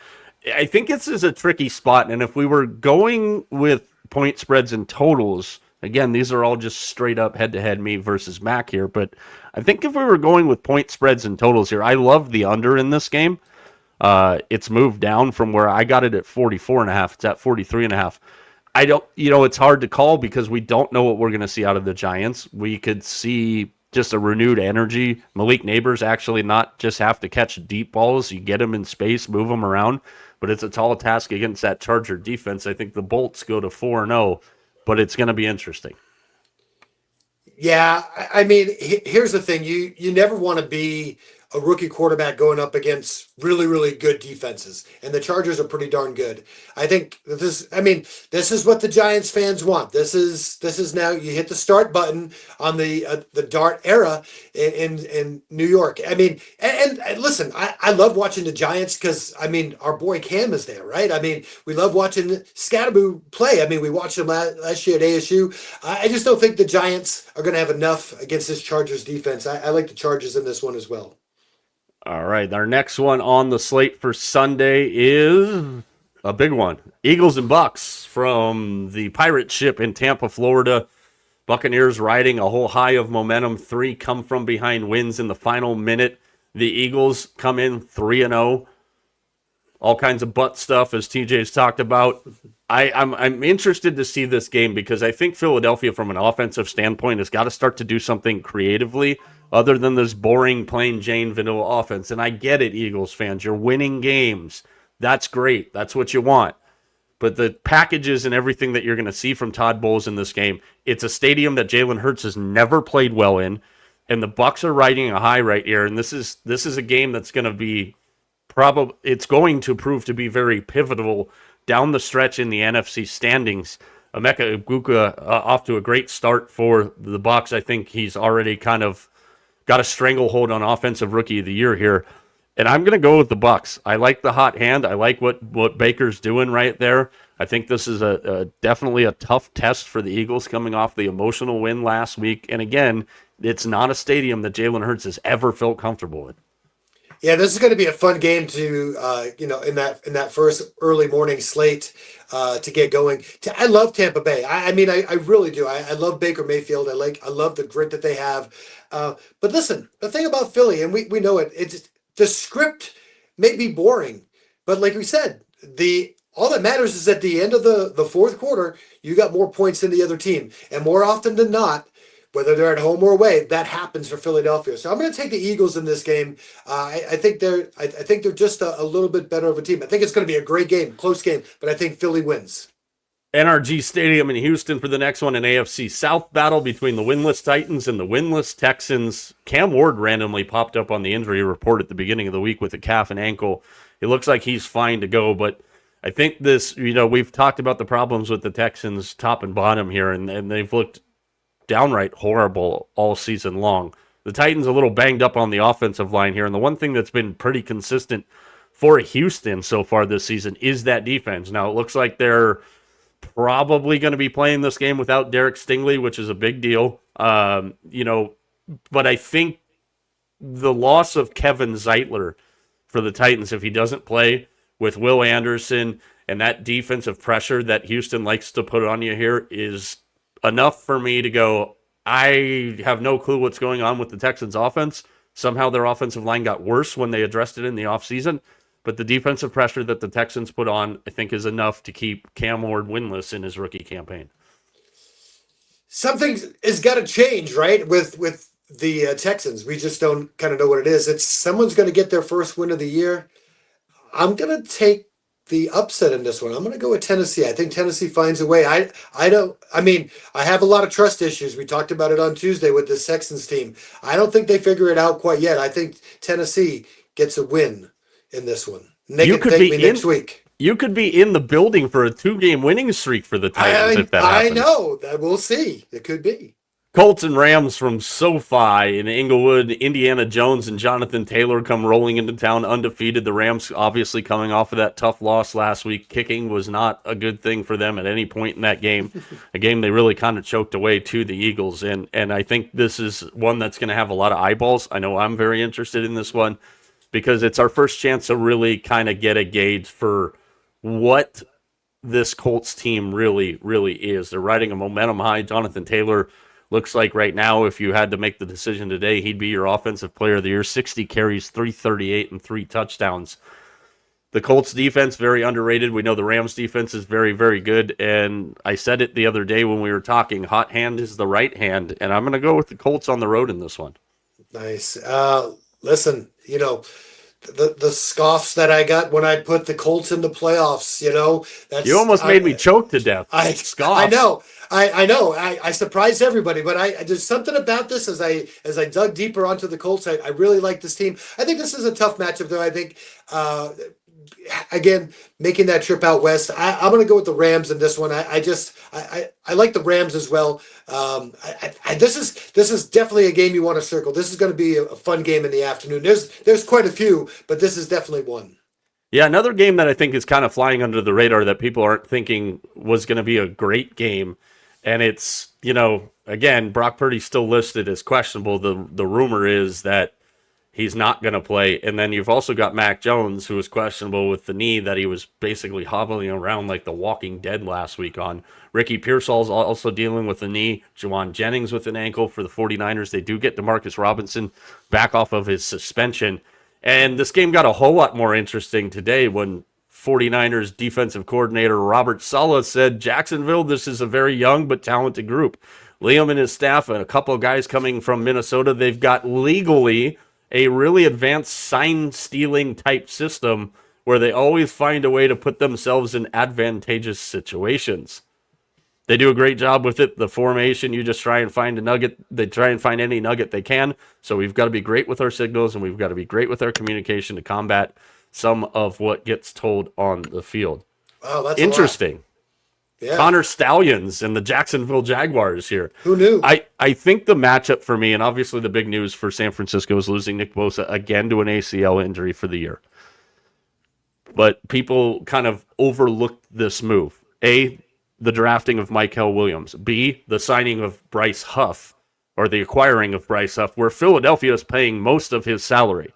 Speaker 1: I think this is a tricky spot, and if we were going with point spreads and totals, again, these are all just straight up head-to-head me versus Mack here, but I think if we were going with point spreads and totals here, I love the under in this game. It's moved down from where I got it at 44.5. It's at 43.5. I don't, it's hard to call because we don't know what we're going to see out of the Giants. We could see just a renewed energy. Malik Neighbors actually not just have to catch deep balls. You get him in space, move him around, but it's a tall task against that Charger defense. I think the Bolts go to 4-0, but it's going to be interesting.
Speaker 2: Yeah, I mean, here's the thing. You never want to be a rookie quarterback going up against really, really good defenses. And the Chargers are pretty darn good. I think this is what the Giants fans want. This is now you hit the start button on the Dart era in New York. I mean, and listen, I love watching the Giants because our boy Cam is there, right? I mean, we love watching Scatterboo play. I mean, we watched him last year at ASU. I just don't think the Giants are going to have enough against this Chargers defense. I like the Chargers in this one as well.
Speaker 1: All right, our next one on the slate for Sunday is a big one. Eagles and Bucks from the pirate ship in Tampa, Florida. Buccaneers riding a whole high of momentum. 3 come from behind wins in the final minute. The Eagles come in 3-0. All kinds of butt stuff, as TJ's talked about. I'm interested to see this game because I think Philadelphia, from an offensive standpoint, has got to start to do something creatively other than this boring, plain Jane vanilla offense. And I get it, Eagles fans. You're winning games. That's great. That's what you want. But the packages and everything that you're going to see from Todd Bowles in this game, it's a stadium that Jalen Hurts has never played well in, and the Bucs are riding a high right here. And this is a game that's going to be it's going to prove to be very pivotal down the stretch in the NFC standings. Emeka Egbuka off to a great start for the Bucs. I think he's already kind of got a stranglehold on Offensive Rookie of the Year here. And I'm going to go with the Bucs. I like the hot hand. I like what Baker's doing right there. I think this is definitely a tough test for the Eagles coming off the emotional win last week. And again, it's not a stadium that Jalen Hurts has ever felt comfortable in.
Speaker 2: Yeah, this is going to be a fun game to in that first early morning slate to get going. I love Tampa Bay. I really do. I love Baker Mayfield. I love the grit that they have. But listen, the thing about Philly, and we know it. It's the script may be boring, but like we said, all that matters is at the end of the fourth quarter, you got more points than the other team, and more often than not, whether they're at home or away, that happens for Philadelphia. So I'm going to take the Eagles in this game. I think they're just a little bit better of a team. I think it's going to be a great game, close game, but I think Philly wins.
Speaker 1: NRG Stadium in Houston for the next one, an AFC South battle between the winless Titans and the winless Texans. Cam Ward randomly popped up on the injury report at the beginning of the week with a calf and ankle. It looks like he's fine to go, but I think this, we've talked about the problems with the Texans top and bottom here, and they've looked downright horrible all season long. The Titans a little banged up on the offensive line here, and the one thing that's been pretty consistent for Houston so far this season is that defense. Now, it looks like they're probably going to be playing this game without Derek Stingley, which is a big deal. But I think the loss of Kevin Zeitler for the Titans, if he doesn't play with Will Anderson and that defensive pressure that Houston likes to put on you here, is enough for me to go, I have no clue what's going on with the Texans offense. Somehow their offensive line got worse when they addressed it in the offseason. But the defensive pressure that the Texans put on, I think, is enough to keep Cam Ward winless in his rookie campaign.
Speaker 2: Something has got to change, right, with the Texans. We just don't kind of know what it is. It's someone's going to get their first win of the year. I'm going to take the upset in this one. I'm going to go with Tennessee. I think Tennessee finds a way. I have a lot of trust issues. We talked about it on Tuesday with the Texans team. I don't think they figure it out quite yet. I think Tennessee gets a win in this one. They can thank me next week.
Speaker 1: You could be in the building for a 2-game winning streak for the Titans if that happens.
Speaker 2: I know. That we'll see. It could be.
Speaker 1: Colts and Rams from SoFi in Inglewood. Indiana Jones and Jonathan Taylor come rolling into town undefeated. The Rams obviously coming off of that tough loss last week. Kicking was not a good thing for them at any point in that game. A game they really kind of choked away to the Eagles. And I think this is one that's going to have a lot of eyeballs. I know I'm very interested in this one because it's our first chance to really kind of get a gauge for what this Colts team really, really is. They're riding a momentum high. Jonathan Taylor looks like right now, if you had to make the decision today, he'd be your offensive player of the year. 60 carries, 338, and 3 touchdowns. The Colts defense, very underrated. We know the Rams defense is very, very good. And I said it the other day when we were talking, hot hand is the right hand. And I'm going to go with the Colts on the road in this one.
Speaker 2: Nice. Listen, the scoffs that I got when I put the Colts in the playoffs.
Speaker 1: You almost made me choke to death.
Speaker 2: I I
Speaker 1: Scoffs.
Speaker 2: know. I know. I surprised everybody, but there's something about this as I dug deeper onto the Colts. I really like this team. I think this is a tough matchup, though. I think again, making that trip out west, I'm going to go with the Rams in this one. I like the Rams as well. This is definitely a game you want to circle. This is going to be a fun game in the afternoon. There's quite a few, but this is definitely one.
Speaker 1: Yeah, another game that I think is kind of flying under the radar that people aren't thinking was going to be a great game. And it's, again, Brock Purdy's still listed as questionable. The rumor is that he's not going to play. And then you've also got Mac Jones, who was questionable with the knee that he was basically hobbling around like the Walking Dead last week on. Ricky Pearsall's also dealing with the knee. Juwan Jennings with an ankle for the 49ers. They do get Demarcus Robinson back off of his suspension. And this game got a whole lot more interesting today when 49ers defensive coordinator Robert Saleh said, Jacksonville, this is a very young but talented group. Liam and his staff and a couple of guys coming from Minnesota, they've got legally a really advanced sign-stealing type system where they always find a way to put themselves in advantageous situations. They do a great job with it. The formation, you just try and find a nugget. They try and find any nugget they can. So we've got to be great with our signals, and we've got to be great with our communication to combat some of what gets told on the field.
Speaker 2: Wow, that's
Speaker 1: interesting.
Speaker 2: Yeah.
Speaker 1: Connor Stallions and the Jacksonville Jaguars here.
Speaker 2: Who knew?
Speaker 1: I think the matchup for me, and obviously the big news for San Francisco is losing Nick Bosa again to an ACL injury for the year. But people kind of overlooked this move. A, the drafting of Mykel Williams. B, the signing of Bryce Huff, or the acquiring of Bryce Huff, where Philadelphia is paying most of his salary.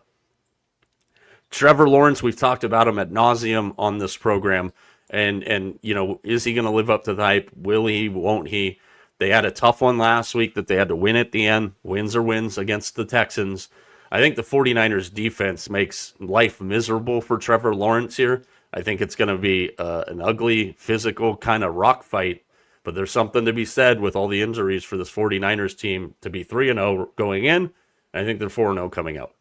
Speaker 1: Trevor Lawrence, we've talked about him ad nauseum on this program. And is he going to live up to the hype? Will he? Won't he? They had a tough one last week that they had to win at the end. Wins are wins against the Texans. I think the 49ers defense makes life miserable for Trevor Lawrence here. I think it's going to be an ugly, physical kind of rock fight. But there's something to be said with all the injuries for this 49ers team to be 3-0 going in. I think they're 4-0 coming out.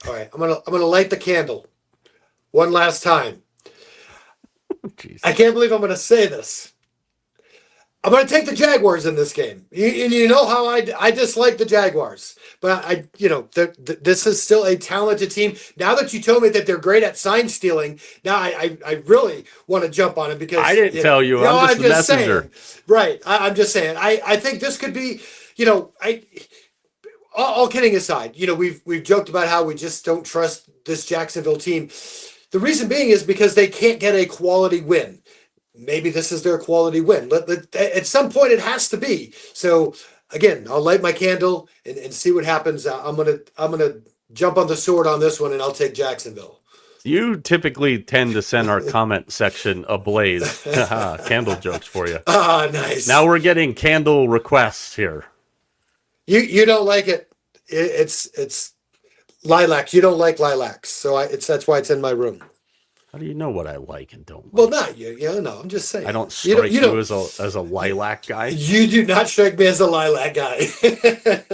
Speaker 2: All right, I'm gonna light the candle one last time. I can't believe I'm going to say this. I'm going to take the Jaguars in this game. You know how I dislike the Jaguars, but this is still a talented team. Now that you told me that they're great at sign stealing, now I really want to jump on it because
Speaker 1: I didn't tell you. I'm just the messenger.
Speaker 2: Saying, right. I'm just saying. I think this could be. All kidding aside, we've joked about how we just don't trust this Jacksonville team. The reason being is because they can't get a quality win. Maybe this is their quality win. At some point, it has to be. So again, I'll light my candle and see what happens. I'm gonna jump on the sword on this one, and I'll take Jacksonville.
Speaker 1: You typically tend to send our comment section ablaze. Candle jokes for you.
Speaker 2: Ah, nice.
Speaker 1: Now we're getting candle requests here.
Speaker 2: You don't like it. It's lilacs. You don't like lilacs, so that's why it's in my room.
Speaker 1: How do you know what I like and don't like?
Speaker 2: Well, not you. Yeah, no, I'm just saying.
Speaker 1: I don't strike you as a lilac guy.
Speaker 2: You do not strike me as a lilac guy.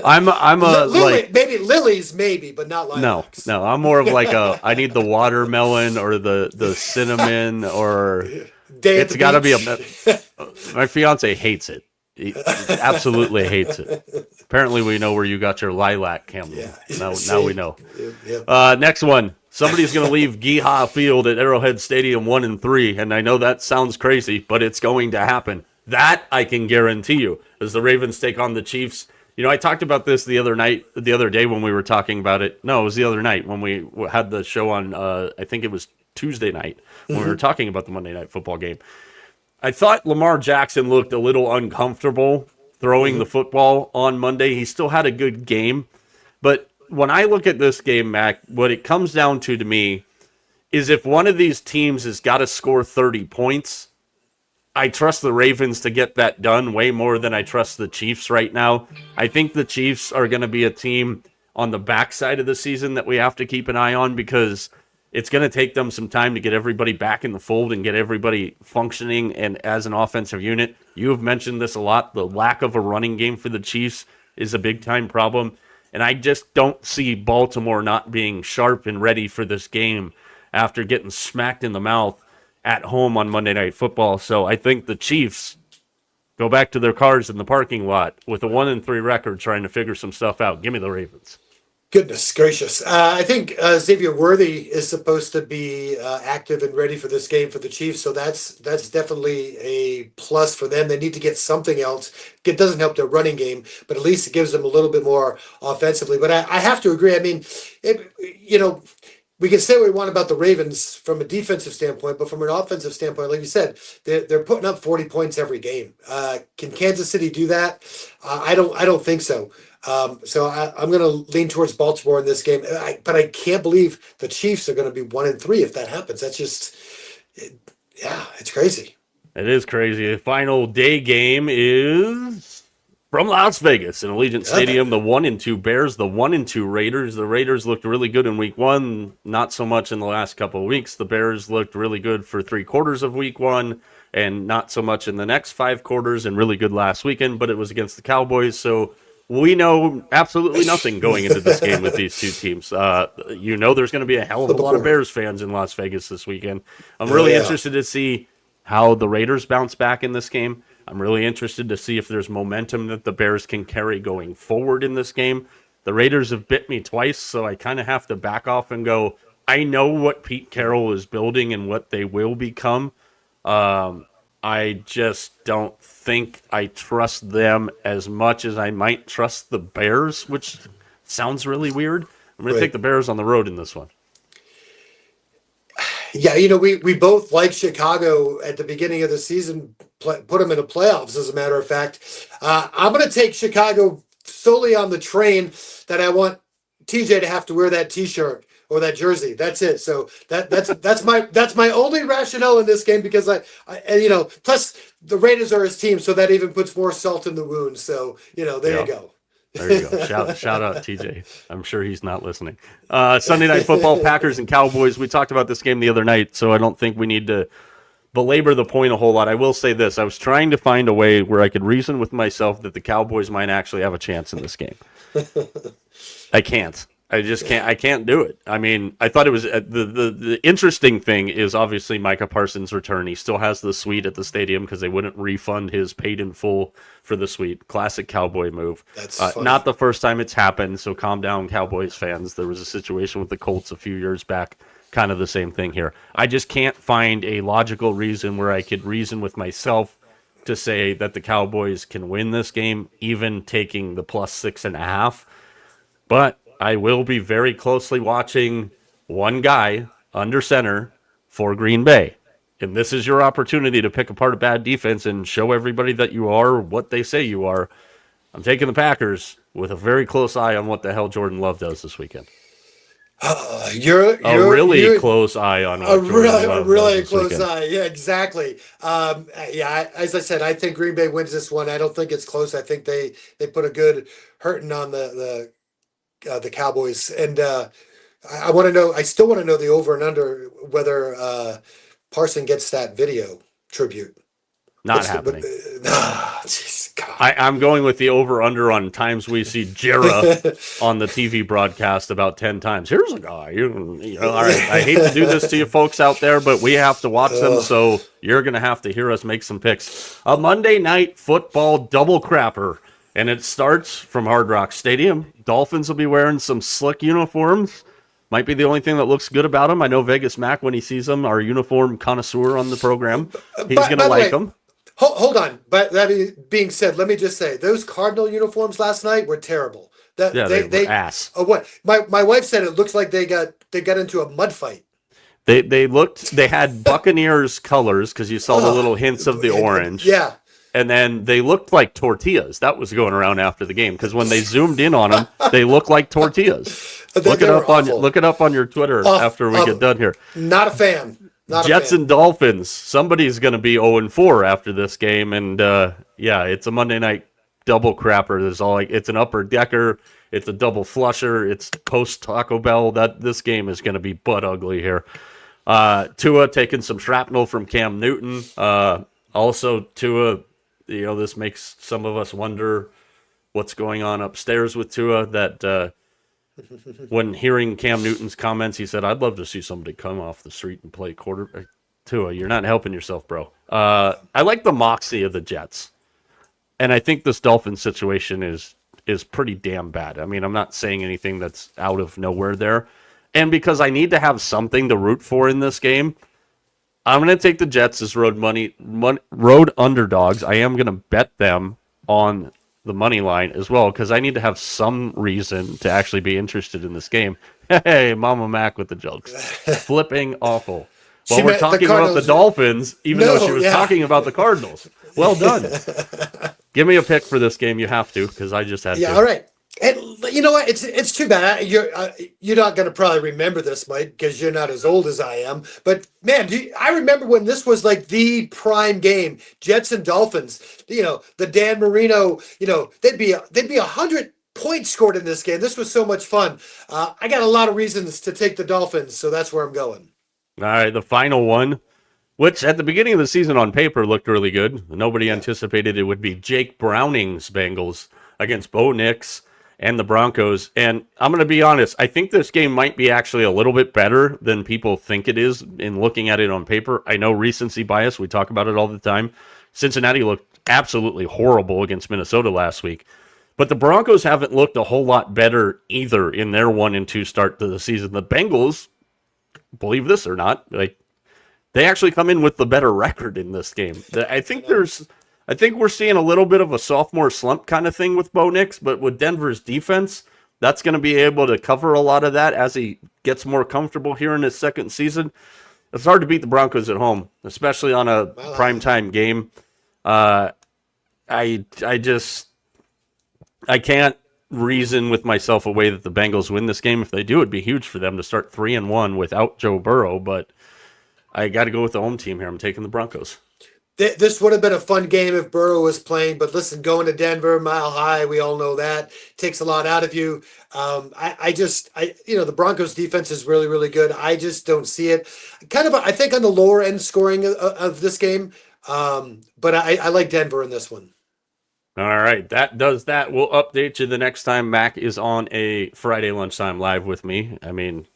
Speaker 1: I'm a
Speaker 2: maybe lilies, but not lilacs.
Speaker 1: No, I'm more of like I need the watermelon or the cinnamon or it's got to be my fiance hates it. He absolutely hates it. Apparently, we know where you got your lilac candle. Yeah. Now we know. Yeah. Next one. Somebody's going to leave Geehaw Field at Arrowhead Stadium 1-3, and I know that sounds crazy, but it's going to happen. That I can guarantee you. As the Ravens take on the Chiefs. I talked about this the other day when we were talking about it. No, it was the other night when we had the show on. I think it was Tuesday night when we were talking about the Monday Night Football game. I thought Lamar Jackson looked a little uncomfortable throwing the football on Monday. He still had a good game. But when I look at this game, Mac, what it comes down to me is if one of these teams has got to score 30 points, I trust the Ravens to get that done way more than I trust the Chiefs right now. I think the Chiefs are going to be a team on the backside of the season that we have to keep an eye on because it's going to take them some time to get everybody back in the fold and get everybody functioning and as an offensive unit. You have mentioned this a lot. The lack of a running game for the Chiefs is a big-time problem. And I just don't see Baltimore not being sharp and ready for this game after getting smacked in the mouth at home on Monday Night Football. So I think the Chiefs go back to their cars in the parking lot with a 1-3 record trying to figure some stuff out. Give me the Ravens.
Speaker 2: Goodness gracious. I think Xavier Worthy is supposed to be active and ready for this game for the Chiefs. So that's definitely a plus for them. They need to get something else. It doesn't help their running game, but at least it gives them a little bit more offensively. But I have to agree. I mean, we can say what we want about the Ravens from a defensive standpoint, but from an offensive standpoint, like you said, they're putting up 40 points every game. Can Kansas City do that? I don't think so. So I'm going to lean towards Baltimore in this game, but I can't believe the Chiefs are going to be 1-3 if that happens. That's just, it's crazy.
Speaker 1: It is crazy. The final day game is from Las Vegas in Allegiant Stadium. The 1-2 Bears, the 1-2 Raiders. The Raiders looked really good in week one, not so much in the last couple of weeks. The Bears looked really good for 3/4 of week one and not so much in the next 5 quarters and really good last weekend, but it was against the Cowboys. So we know absolutely nothing going into this game with these two teams. There's going to be a hell of a lot of Bears fans in Las Vegas this weekend. I'm really interested to see how the Raiders bounce back in this game. I'm really interested to see if there's momentum that the Bears can carry going forward in this game. The Raiders have bit me twice, so I kind of have to back off and go, I know what Pete Carroll is building and what they will become. I just don't think I trust them as much as I might trust the Bears, which sounds really weird. I'm going to take the Bears on the road in this one.
Speaker 2: Yeah, we both liked Chicago at the beginning of the season, put them in the playoffs, as a matter of fact. I'm going to take Chicago solely on the train that I want TJ to have to wear that T-shirt or that jersey. That's it. So that's my only rationale in this game, because I plus the Raiders are his team, so that even puts more salt in the wound. So there you go.
Speaker 1: There you go. Shout out TJ. I'm sure he's not listening. Sunday Night Football, Packers and Cowboys. We talked about this game the other night, so I don't think we need to belabor the point a whole lot. I will say this. I was trying to find a way where I could reason with myself that the Cowboys might actually have a chance in this game. I can't. I just can't. I can't do it. I mean, I thought it was the interesting thing is obviously Micah Parsons' return. He still has the suite at the stadium because they wouldn't refund his paid in full for the suite. Classic Cowboy move.
Speaker 2: That's
Speaker 1: not the first time it's happened. So calm down, Cowboys fans. There was a situation with the Colts a few years back. Kind of the same thing here. I just can't find a logical reason where I could reason with myself to say that the Cowboys can win this game, even taking the +6.5. But I will be very closely watching one guy under center for Green Bay. And this is your opportunity to pick apart a bad defense and show everybody that you are what they say you are. I'm taking the Packers with a very close eye on what the hell Jordan Love does this weekend.
Speaker 2: You're
Speaker 1: really close eye on what Jordan Love
Speaker 2: really
Speaker 1: does this
Speaker 2: close
Speaker 1: weekend.
Speaker 2: eye. Yeah, exactly. As I said, I think Green Bay wins this one. I don't think it's close. I think they put a good hurting on the Cowboys, and I want to know. I still want to know the over and under whether Parson gets that video tribute.
Speaker 1: Not happening.
Speaker 2: Geez, God.
Speaker 1: I'm going with the over-under on times we see Jera on the TV broadcast about 10 times. Here's a guy. All right, I hate to do this to you folks out there, but we have to watch them, so you're going to have to hear us make some picks. A Monday Night Football double crapper, and it starts from Hard Rock Stadium. Dolphins will be wearing some slick uniforms. Might be the only thing that looks good about them. I know Vegas Mack, when he sees them, our uniform connoisseur on the program, he's going to like them.
Speaker 2: Hold on. But that being said, let me just say those Cardinal uniforms last night were terrible.
Speaker 1: They were ass.
Speaker 2: What my wife said, it looks like they got into a mud fight.
Speaker 1: They had Buccaneers colors because you saw the little hints of the orange.
Speaker 2: Yeah.
Speaker 1: And then they looked like tortillas. That was going around after the game because when they zoomed in on them, they looked like tortillas. Look it up on your Twitter after we get done here.
Speaker 2: Not a fan.
Speaker 1: Jets and Dolphins. Somebody's going to be 0-4 after this game, and it's a Monday night double crapper. It's an upper decker. It's a double flusher. It's post Taco Bell. This game is going to be butt ugly here. Tua taking some shrapnel from Cam Newton. Also, Tua. This makes some of us wonder what's going on upstairs with Tua. That when hearing Cam Newton's comments, he said, "I'd love to see somebody come off the street and play quarterback." Tua, you're not helping yourself, bro. I like the moxie of the Jets, and I think this Dolphins situation is pretty damn bad. I mean, I'm not saying anything that's out of nowhere there, and because I need to have something to root for in this game, I'm going to take the Jets as road underdogs. I am going to bet them on the money line as well because I need to have some reason to actually be interested in this game. Hey, Mama Mack with the jokes. Flipping awful. Well, we're talking about the Dolphins, even though she was talking about the Cardinals. Well done. Give me a pick for this game. You have to because I just had to.
Speaker 2: Yeah, all right. And you know what? It's too bad. You're not going to probably remember this, Mike, because you're not as old as I am. But man, I remember when this was like the prime game, Jets and Dolphins. You know, the Dan Marino. You know, they'd be 100 points scored in this game. This was so much fun. I got a lot of reasons to take the Dolphins, so that's where I'm going.
Speaker 1: All right, the final one, which at the beginning of the season on paper looked really good. Nobody anticipated it would be Jake Browning's Bengals against Bo Nix and the Broncos. And I'm going to be honest, I think this game might be actually a little bit better than people think it is in looking at it on paper. I know recency bias. We talk about it all the time. Cincinnati looked absolutely horrible against Minnesota last week. But the Broncos haven't looked a whole lot better either in their 1-2 start to the season. The Bengals, believe this or not, like they actually come in with the better record in this game. I think we're seeing a little bit of a sophomore slump kind of thing with Bo Nix, but with Denver's defense, that's going to be able to cover a lot of that as he gets more comfortable here in his second season. It's hard to beat the Broncos at home, especially on a primetime game. I can't reason with myself a way that the Bengals win this game. If they do, it'd be huge for them to start 3-1 without Joe Burrow, but I got to go with the home team here. I'm taking the Broncos.
Speaker 2: This would have been a fun game if Burrow was playing, but listen, going to Denver, Mile High, we all know that takes a lot out of you. The Broncos defense is really, really good. I just don't see it. I think on the lower end scoring of this game, but I like Denver in this one.
Speaker 1: All right, that does that. We'll update you the next time Mack is on a Friday lunchtime live with me. I mean,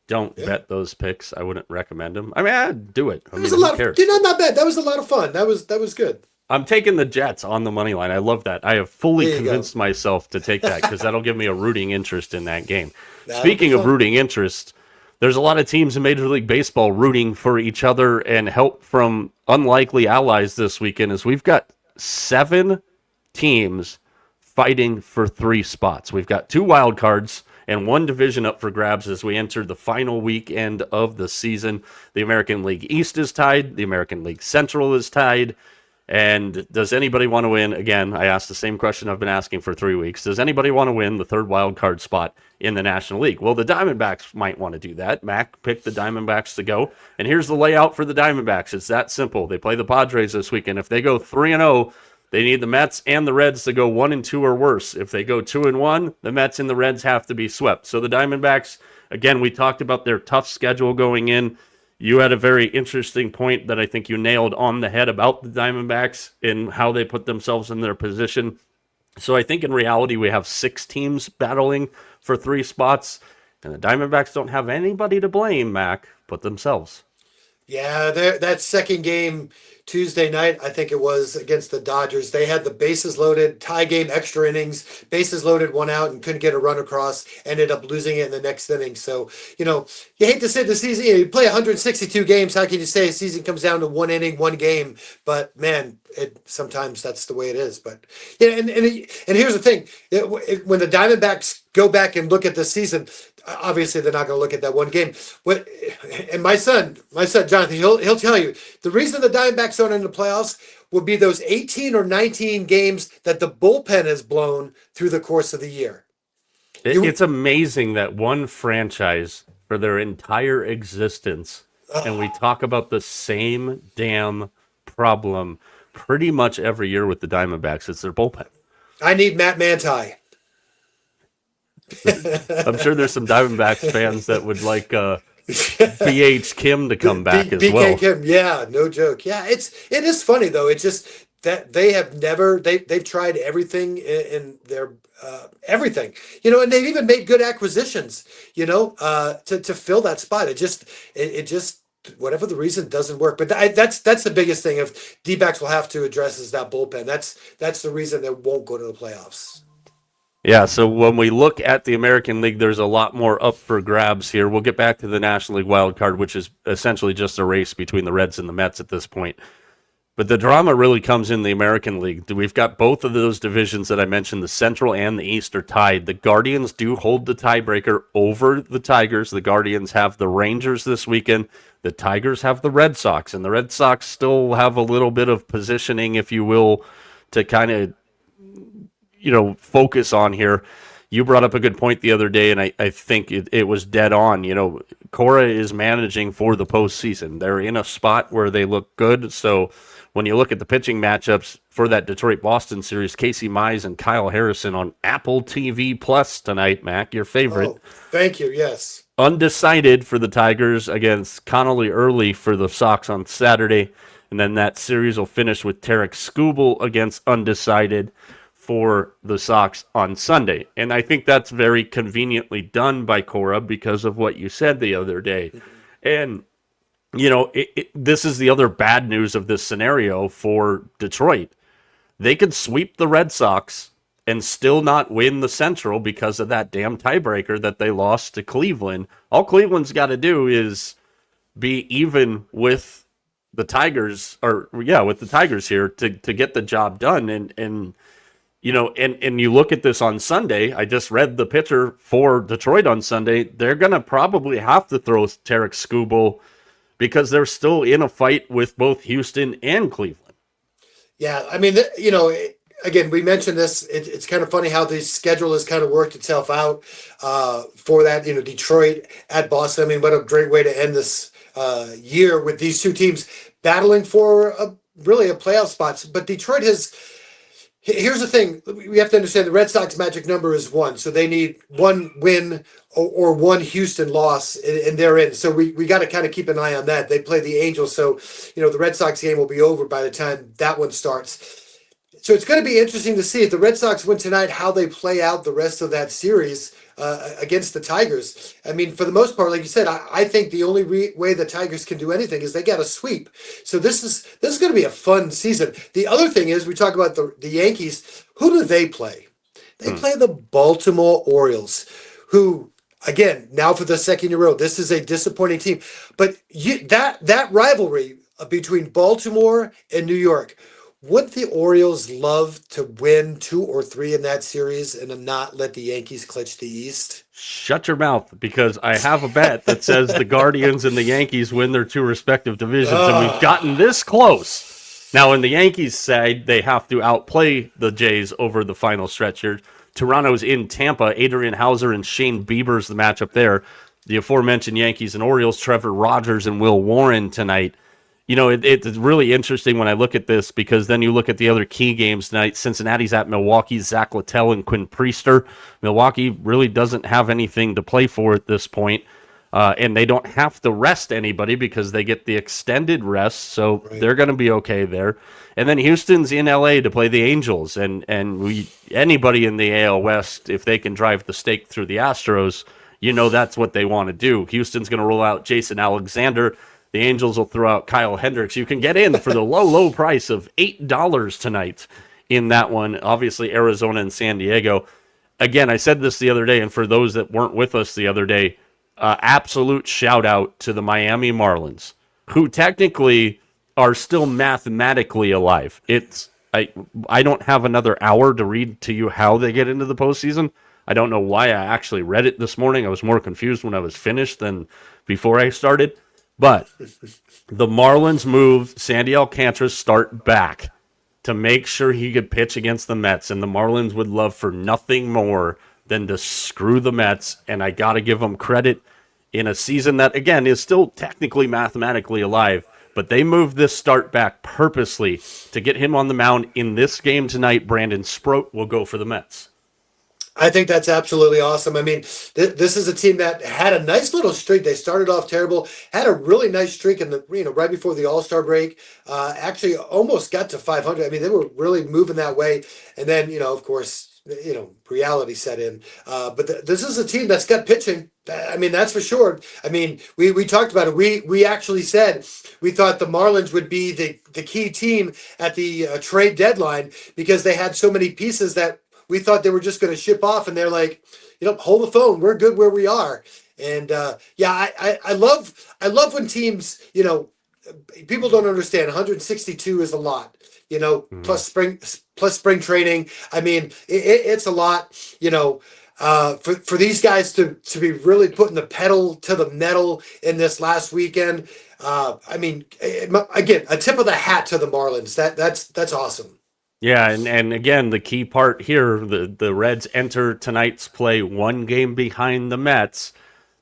Speaker 1: don't bet those picks. I wouldn't recommend them. I mean, I'd do it.
Speaker 2: Who cares? Not bad. That was a lot of fun. That was good.
Speaker 1: I'm taking the Jets on the money line. I love that. I have fully convinced myself to take that because that'll give me a rooting interest in that game. Speaking of rooting interest, there's a lot of teams in Major League Baseball rooting for each other and help from unlikely allies this weekend as we've got 7 teams fighting for 3 spots. We've got 2 wild cards and 1 division up for grabs as we enter the final weekend of the season. The American League East is tied. The American League Central is tied. And does anybody want to win? Again, I asked the same question I've been asking for 3 weeks. Does anybody want to win the 3rd wild card spot in the National League? Well, the Diamondbacks might want to do that. Mack picked the Diamondbacks to go. And here's the layout for the Diamondbacks. It's that simple. They play the Padres this weekend. If they go 3-0, they need the Mets and the Reds to go 1-2 or worse. If they go 2-1, the Mets and the Reds have to be swept. So the Diamondbacks, again, we talked about their tough schedule going in. You had a very interesting point that I think you nailed on the head about the Diamondbacks and how they put themselves in their position. So I think in reality we have 6 teams battling for 3 spots, and the Diamondbacks don't have anybody to blame, Mac, but themselves.
Speaker 2: Yeah, that second game Tuesday night, I think it was against the Dodgers. They had the bases loaded, tie game, extra innings, bases loaded, 1 out, and couldn't get a run across. Ended up losing it in the next inning. So, you hate to say the season. You play 162 games. How can you say a season comes down to 1 inning, 1 game? But man, sometimes that's the way it is. But and here's the thing: when the Diamondbacks go back and look at the season, obviously they're not going to look at that 1 game. And my son Jonathan, he'll tell you the reason the Diamondbacks aren't in the playoffs would be those 18 or 19 games that the bullpen has blown through the course of the year.
Speaker 1: It's amazing that one franchise for their entire existence, and we talk about the same damn problem pretty much every year with the Diamondbacks. It's their bullpen.
Speaker 2: I need Matt Manti.
Speaker 1: I'm sure there's some Diamondbacks fans that would like BH Kim to come back as well.
Speaker 2: BK Kim, yeah, no joke. Yeah, it is funny though. It's just that they have never they've tried everything in their everything, and they've even made good acquisitions, to fill that spot. It just whatever the reason doesn't work. But that's the biggest thing of D-backs will have to address is that bullpen. That's the reason they won't go to the playoffs.
Speaker 1: Yeah, so when we look at the American League, there's a lot more up for grabs here. We'll get back to the National League wild card, which is essentially just a race between the Reds and the Mets at this point. But the drama really comes in the American League. We've got both of those divisions that I mentioned, the Central and the East, are tied. The Guardians do hold the tiebreaker over the Tigers. The Guardians have the Rangers this weekend. The Tigers have the Red Sox, and the Red Sox still have a little bit of positioning, if you will, to kind of focus on here. You brought up a good point the other day, and I think it was dead on. Cora is managing for the postseason. They're in a spot where they look good. So when you look at the pitching matchups for that Detroit-Boston series, Casey Mize and Kyle Harrison on Apple TV Plus tonight, Mac, your favorite.
Speaker 2: Oh, thank you. Yes.
Speaker 1: Undecided for the Tigers against Connolly Early for the Sox on Saturday. And then that series will finish with Tarek Skubal against undecided for the Sox on Sunday. And I think that's very conveniently done by Cora because of what you said the other day. And, this is the other bad news of this scenario for Detroit. They could sweep the Red Sox and still not win the Central because of that damn tiebreaker that they lost to Cleveland. All Cleveland's got to do is be even with the Tigers, with the Tigers here to get the job done. And you look at this on Sunday. I just read the pitcher for Detroit on Sunday. They're going to probably have to throw Tarek Skubal because they're still in a fight with both Houston and Cleveland.
Speaker 2: Yeah, I mean, again, we mentioned this. It's kind of funny how the schedule has kind of worked itself out for that. Detroit at Boston. I mean, what a great way to end this year with these two teams battling for really a playoff spot. But Detroit has. Here's the thing. We have to understand the Red Sox magic number is 1. So they need 1 win or 1 Houston loss and they're in. So we got to kind of keep an eye on that. They play the Angels. So, the Red Sox game will be over by the time that one starts. So it's going to be interesting to see if the Red Sox win tonight, how they play out the rest of that series against the Tigers. I mean, for the most part, like you said, I think the only way the Tigers can do anything is they got to sweep. So this is going to be a fun season. The other thing is we talk about the Yankees. Who do they play? They play the Baltimore Orioles, who, again, now for the second year in a row, this is a disappointing team. But that rivalry between Baltimore and New York, would the Orioles love to win 2 or 3 in that series and not let the Yankees clutch the East?
Speaker 1: Shut your mouth, because I have a bet that says the Guardians and the Yankees win their 2 respective divisions, and we've gotten this close. Now, in the Yankees side, they have to outplay the Jays over the final stretch here. Toronto's in Tampa. Adrian Hauser and Shane Bieber's the matchup there. The aforementioned Yankees and Orioles, Trevor Rogers and Will Warren tonight. It's really interesting when I look at this, because then you look at the other key games tonight. Cincinnati's at Milwaukee, Zach Littell and Quinn Priester. Milwaukee really doesn't have anything to play for at this point, and they don't have to rest anybody because they get the extended rest, so they're going to be okay there. And then Houston's in LA to play the Angels, and anybody in the AL West, if they can drive the stake through the Astros, that's what they want to do. Houston's going to roll out Jason Alexander. The Angels will throw out Kyle Hendricks. You can get in for the low price of $8 tonight in that one. Obviously, Arizona and San Diego. Again, I said this the other day, and for those that weren't with us the other day, absolute shout out to the Miami Marlins, who technically are still mathematically alive. I don't have another hour to read to you how they get into the postseason. I don't know why I actually read it this morning. I was more confused when I was finished than before I started. But the Marlins moved Sandy Alcantara's start back to make sure he could pitch against the Mets, and the Marlins would love for nothing more than to screw the Mets, and I got to give them credit in a season that, again, is still technically mathematically alive, but they moved this start back purposely to get him on the mound in this game tonight. Brandon Sproat will go for the Mets.
Speaker 2: I think that's absolutely awesome. I mean, this is a team that had a nice little streak. They started off terrible, had a really nice streak in the right before the All Star break. Actually, almost got to 500. I mean, they were really moving that way, and then of course, reality set in. But this is a team that's got pitching. I mean, that's for sure. I mean, we talked about it. We actually said we thought the Marlins would be the key team at the trade deadline because they had so many pieces that we thought they were just going to ship off, and they're like, hold the phone. We're good where we are. And yeah, I love when teams, people don't understand. 162 is a lot,
Speaker 1: Mhm.
Speaker 2: plus spring training. I mean, it's a lot, for these guys to be really putting the pedal to the metal in this last weekend. I mean, again, a tip of the hat to the Marlins. That's awesome.
Speaker 1: Yeah, and again, the key part here, the Reds enter tonight's play one game behind the Mets.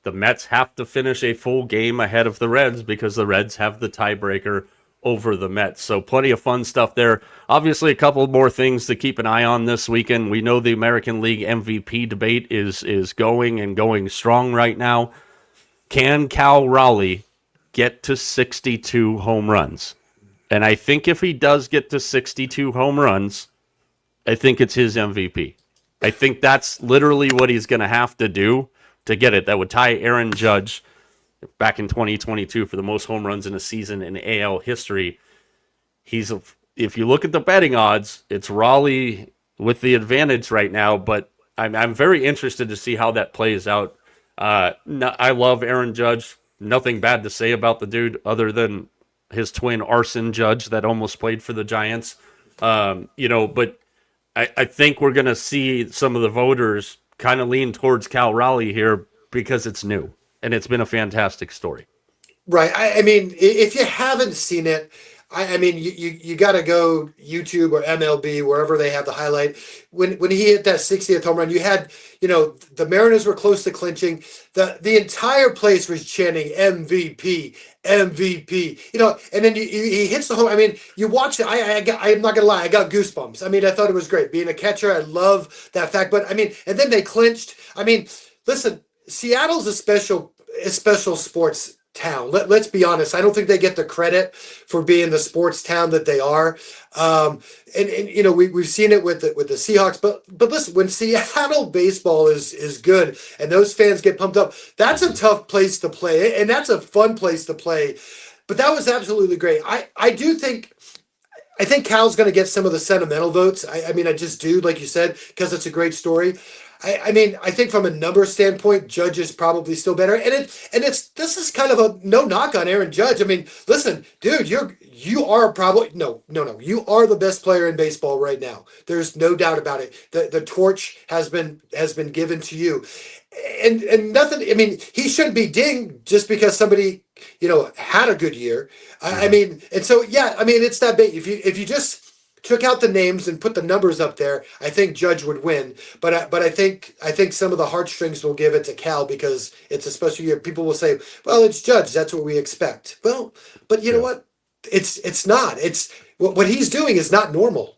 Speaker 1: The Mets have to finish a full game ahead of the Reds because the Reds have the tiebreaker over the Mets. So plenty of fun stuff there. Obviously, a couple more things to keep an eye on this weekend. We know the American League MVP debate is going and going strong right now. Can Cal Raleigh get to 62 home runs? And I think if he does get to 62 home runs, I think it's his MVP. I think that's literally what he's going to have to do to get it. That would tie Aaron Judge back in 2022 for the most home runs in a season in AL history. If you look at the betting odds, it's Raleigh with the advantage right now, but I'm very interested to see how that plays out. I love Aaron Judge. Nothing bad to say about the dude other than his twin Arson Judge that almost played for the Giants. But I think we're going to see some of the voters kind of lean towards Cal Raleigh here because it's new and it's been a fantastic story.
Speaker 2: Right. I mean, if you haven't seen it, I mean, you got to go YouTube or MLB wherever they have the highlight. When he hit that 60th home run, you had the Mariners were close to clinching. The entire place was chanting MVP, MVP. And then he hits the home. I mean, you watch it. I'm not gonna lie, I got goosebumps. I mean, I thought it was great being a catcher. I love that fact. But I mean, and then they clinched. I mean, listen, Seattle's a special sports town. Let's be honest. I don't think they get the credit for being the sports town that they are. And we've seen it with the Seahawks. But listen, when Seattle baseball is good and those fans get pumped up, that's a tough place to play, and that's a fun place to play. But that was absolutely great. I think Cal's going to get some of the sentimental votes. I mean, I just do, like you said, because it's a great story. I mean, I think from a number standpoint, Judge is probably still better, and this is kind of a no knock on Aaron Judge. I mean, listen, dude, you are probably no, you are the best player in baseball right now. There's no doubt about it. The torch has been given to you, and nothing. I mean, he shouldn't be dinged just because somebody had a good year. I
Speaker 1: Mhm.
Speaker 2: mean, and so yeah, I mean, it's that big. If you just took out the names and put the numbers up there, I think Judge would win. But I think some of the heartstrings will give it to Cal because it's a special year. People will say, "Well, it's Judge. That's what we expect." Well, but you know
Speaker 1: Yeah.
Speaker 2: what? It's not. It's what he's doing is not normal.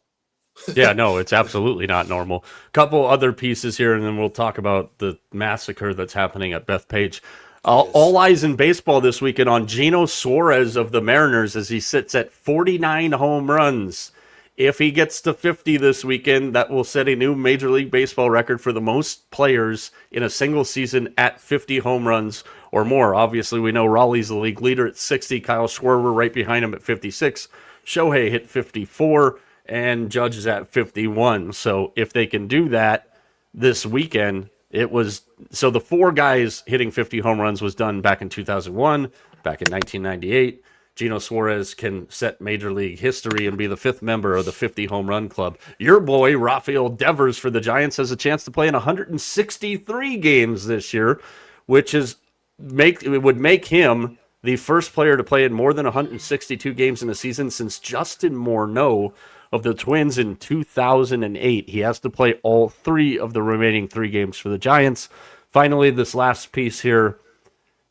Speaker 1: Yeah, no, it's absolutely not normal. Couple other pieces here, and then we'll talk about the massacre that's happening at Bethpage. All
Speaker 2: Yes.
Speaker 1: eyes in baseball this weekend on Gino Suarez of the Mariners as he sits at 49 home runs. If he gets to 50 this weekend, that will set a new Major League Baseball record for the most players in a single season at 50 home runs or more. Obviously, we know Raleigh's the league leader at 60. Kyle Schwarber right behind him at 56. Shohei hit 54, and Judge is at 51. So if they can do that this weekend, the four guys hitting 50 home runs was done back in 2001, back in 1998. Gino Suarez can set Major League history and be the fifth member of the 50 home run club. Your boy, Rafael Devers for the Giants, has a chance to play in 163 games this year, which would make him the first player to play in more than 162 games in a season since Justin Morneau of the Twins in 2008. He has to play all three of the remaining three games for the Giants. Finally, this last piece here,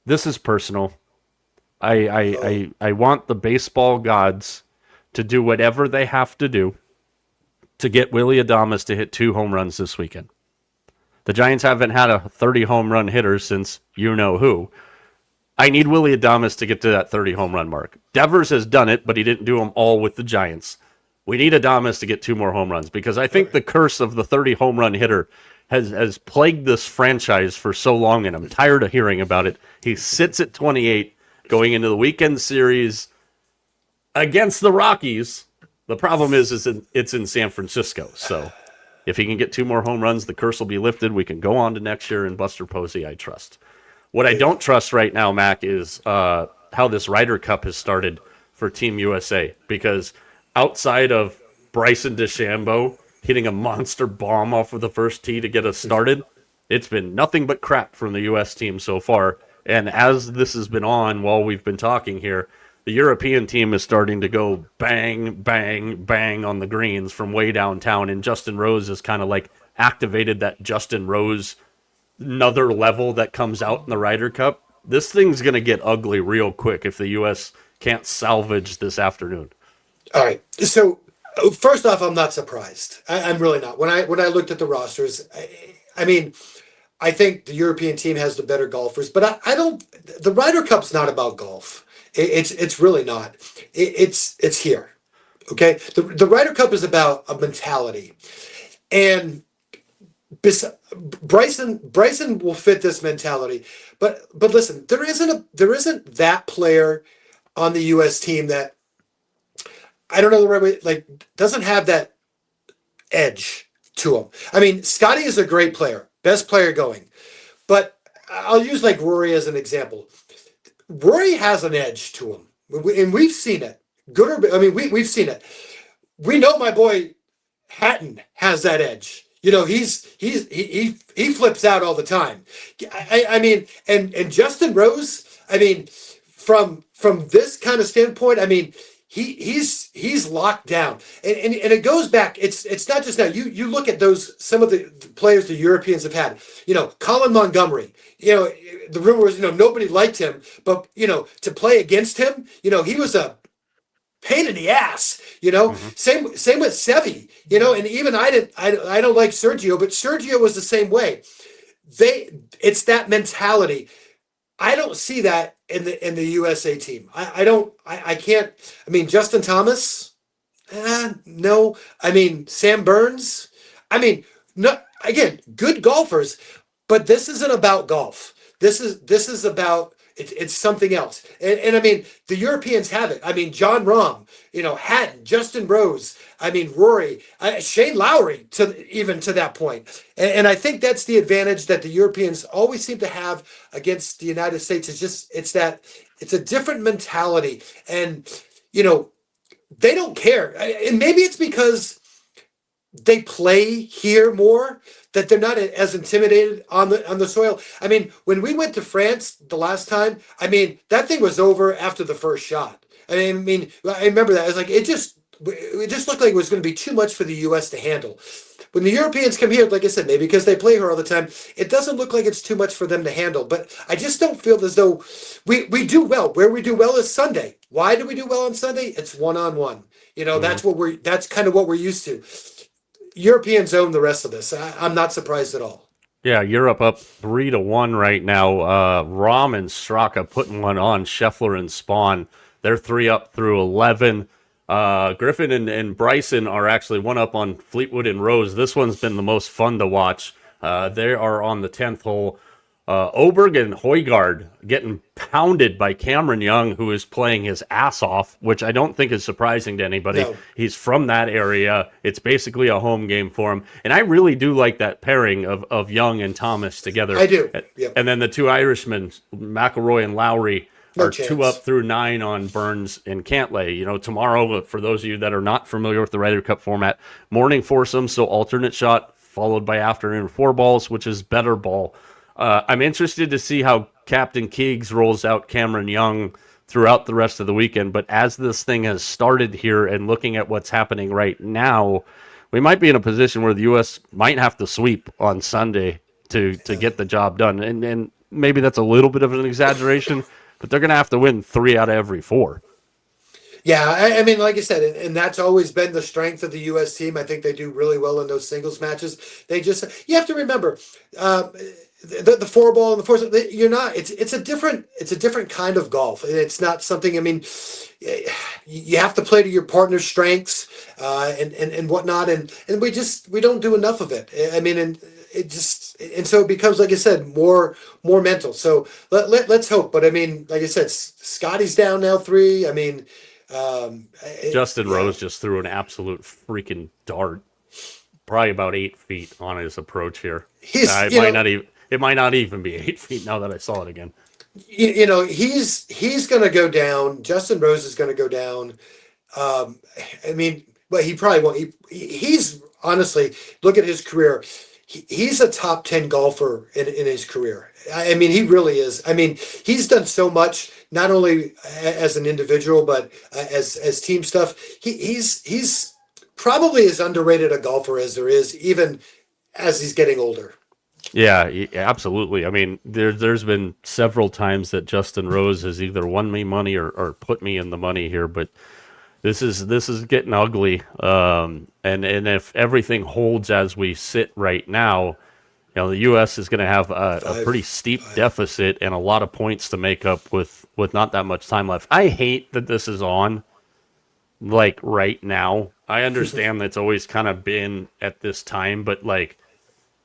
Speaker 1: this is personal. I want the baseball gods to do whatever they have to do to get Willie Adames to hit 2 home runs this weekend. The Giants haven't had a 30 home run hitter since you know who. I need Willie Adames to get to that 30 home run mark. Devers has done it, but he didn't do them all with the Giants. We need Adames to get 2 more home runs because I think the curse of the 30 home run hitter has plagued this franchise for so long, and I'm tired of hearing about it. He sits at 28 going into the weekend series against the Rockies. The problem is it's in San Francisco. So if he can get 2 more home runs, the curse will be lifted. We can go on to next year, and Buster Posey, I trust. What I don't trust right now, Mac, is how this Ryder Cup has started for Team USA. Because outside of Bryson DeChambeau hitting a monster bomb off of the first tee to get us started, it's been nothing but crap from the U.S. team so far. And as this has been on while we've been talking here, the European team is starting to go bang, bang, bang on the greens from way downtown. And Justin Rose has kind of like activated that Justin Rose another level that comes out in the Ryder Cup. This thing's going to get ugly real quick if the U.S. can't salvage this afternoon.
Speaker 2: All right. So first off, I'm not surprised. I'm really not. When I looked at the rosters, I mean, I think the European team has the better golfers, but I don't. The Ryder Cup's not about golf. It's really not. It's here. Okay. The Ryder Cup is about a mentality, and Bryson will fit this mentality, but listen, there isn't that player on the U.S. team that I don't know the right way, like doesn't have that edge to him. I mean, Scotty is a great player, best player going, but I'll use like Rory as an example. Rory has an edge to him, and we've seen it. Good or I mean, we've seen it. We know my boy Hatton has that edge. You know, he flips out all the time. I mean, and Justin Rose, I mean, from this kind of standpoint, I mean, he's locked down. And it goes back, it's not just now. You look at some of the players the Europeans have had, you know, Colin Montgomery, you know, the rumor was, you know, nobody liked him, but you know, to play against him, you know, he was a pain in the ass, you know. Same with Sevi, you know, and even I don't like Sergio, but Sergio was the same way. It's that mentality. I don't see that in the USA team. I can't. I mean, Justin Thomas, no. I mean, Sam Burns. I mean, no. Again, good golfers, but this isn't about golf. This is about. It's something else. And I mean, the Europeans have it. I mean, John Rahm, you know, Hatton, Justin Rose, I mean, Rory, Shane Lowry, to that point. And I think that's the advantage that the Europeans always seem to have against the United States. It's a different mentality. And, you know, they don't care. And maybe it's because they play here more that they're not as intimidated on the soil. I mean, when we went to France the last time, I mean, that thing was over after the first shot. I mean, I remember that. I was like, it just looked like it was going to be too much for the U.S. to handle. When the Europeans come here, like I said, maybe because they play here all the time, it doesn't look like it's too much for them to handle. But I just don't feel as though we do well. Where we do well is Sunday. Why do we do well on Sunday? It's one-on-one. You know, that's kind of what we're used to. Europeans own the rest of this. I'm not surprised at all.
Speaker 1: Yeah, Europe up 3-1 right now. Rahm and Straka putting one on Scheffler and Spawn. They're 3 up through 11. Griffin and Bryson are actually 1 up on Fleetwood and Rose. This one's been the most fun to watch. They are on the 10th hole. Oberg and Højgaard getting pounded by Cameron Young, who is playing his ass off, which I don't think is surprising to anybody. No. He's from that area. It's basically a home game for him. And I really do like that pairing of Young and Thomas together.
Speaker 2: I do. Yep.
Speaker 1: And then the 2 Irishmen, McIlroy and Lowry, are 2 up through 9 on Burns and Cantlay. You know, tomorrow, for those of you that are not familiar with the Ryder Cup format, morning foursome, so alternate shot, followed by afternoon 4 balls, which is better ball. I'm interested to see how Captain Keegs rolls out Cameron Young throughout the rest of the weekend. But as this thing has started here and looking at what's happening right now, we might be in a position where the U.S. might have to sweep on Sunday to get the job done. And maybe that's a little bit of an exaggeration, but they're going to have to win 3 out of every 4.
Speaker 2: Yeah, I mean, like I said, and that's always been the strength of the U.S. team. I think they do really well in those singles matches. They just, you have to remember, the four ball and the four. You're not. It's a different kind of golf. It's not something. I mean, you have to play to your partner's strengths, and whatnot, and we don't do enough of it. I mean, and it just, and so it becomes, like I said, more mental. So let's hope. But I mean, like I said, Scotty's down now 3. I mean.
Speaker 1: Justin
Speaker 2: Yeah,
Speaker 1: Rose just threw an absolute freaking dart, probably about 8 feet on his approach here.
Speaker 2: he's
Speaker 1: It might not even. It might not even be 8 feet now that I saw it again.
Speaker 2: he's going to go down. Justin Rose is going to go down. I mean, but he probably won't. He's honestly, look at his career. He's a top 10 golfer in his career. I mean, he really is. I mean, he's done so much, not only as an individual, but as team stuff. He's probably as underrated a golfer as there is, even as he's getting older.
Speaker 1: Yeah, absolutely. I mean, there's been several times that Justin Rose has either won me money or put me in the money here, but this is getting ugly. And if everything holds as we sit right now, the U.S. is going to have a pretty steep deficit and a lot of points to make up with not that much time left. I hate that this is on like right now. I understand that it's always kind of been at this time, but like.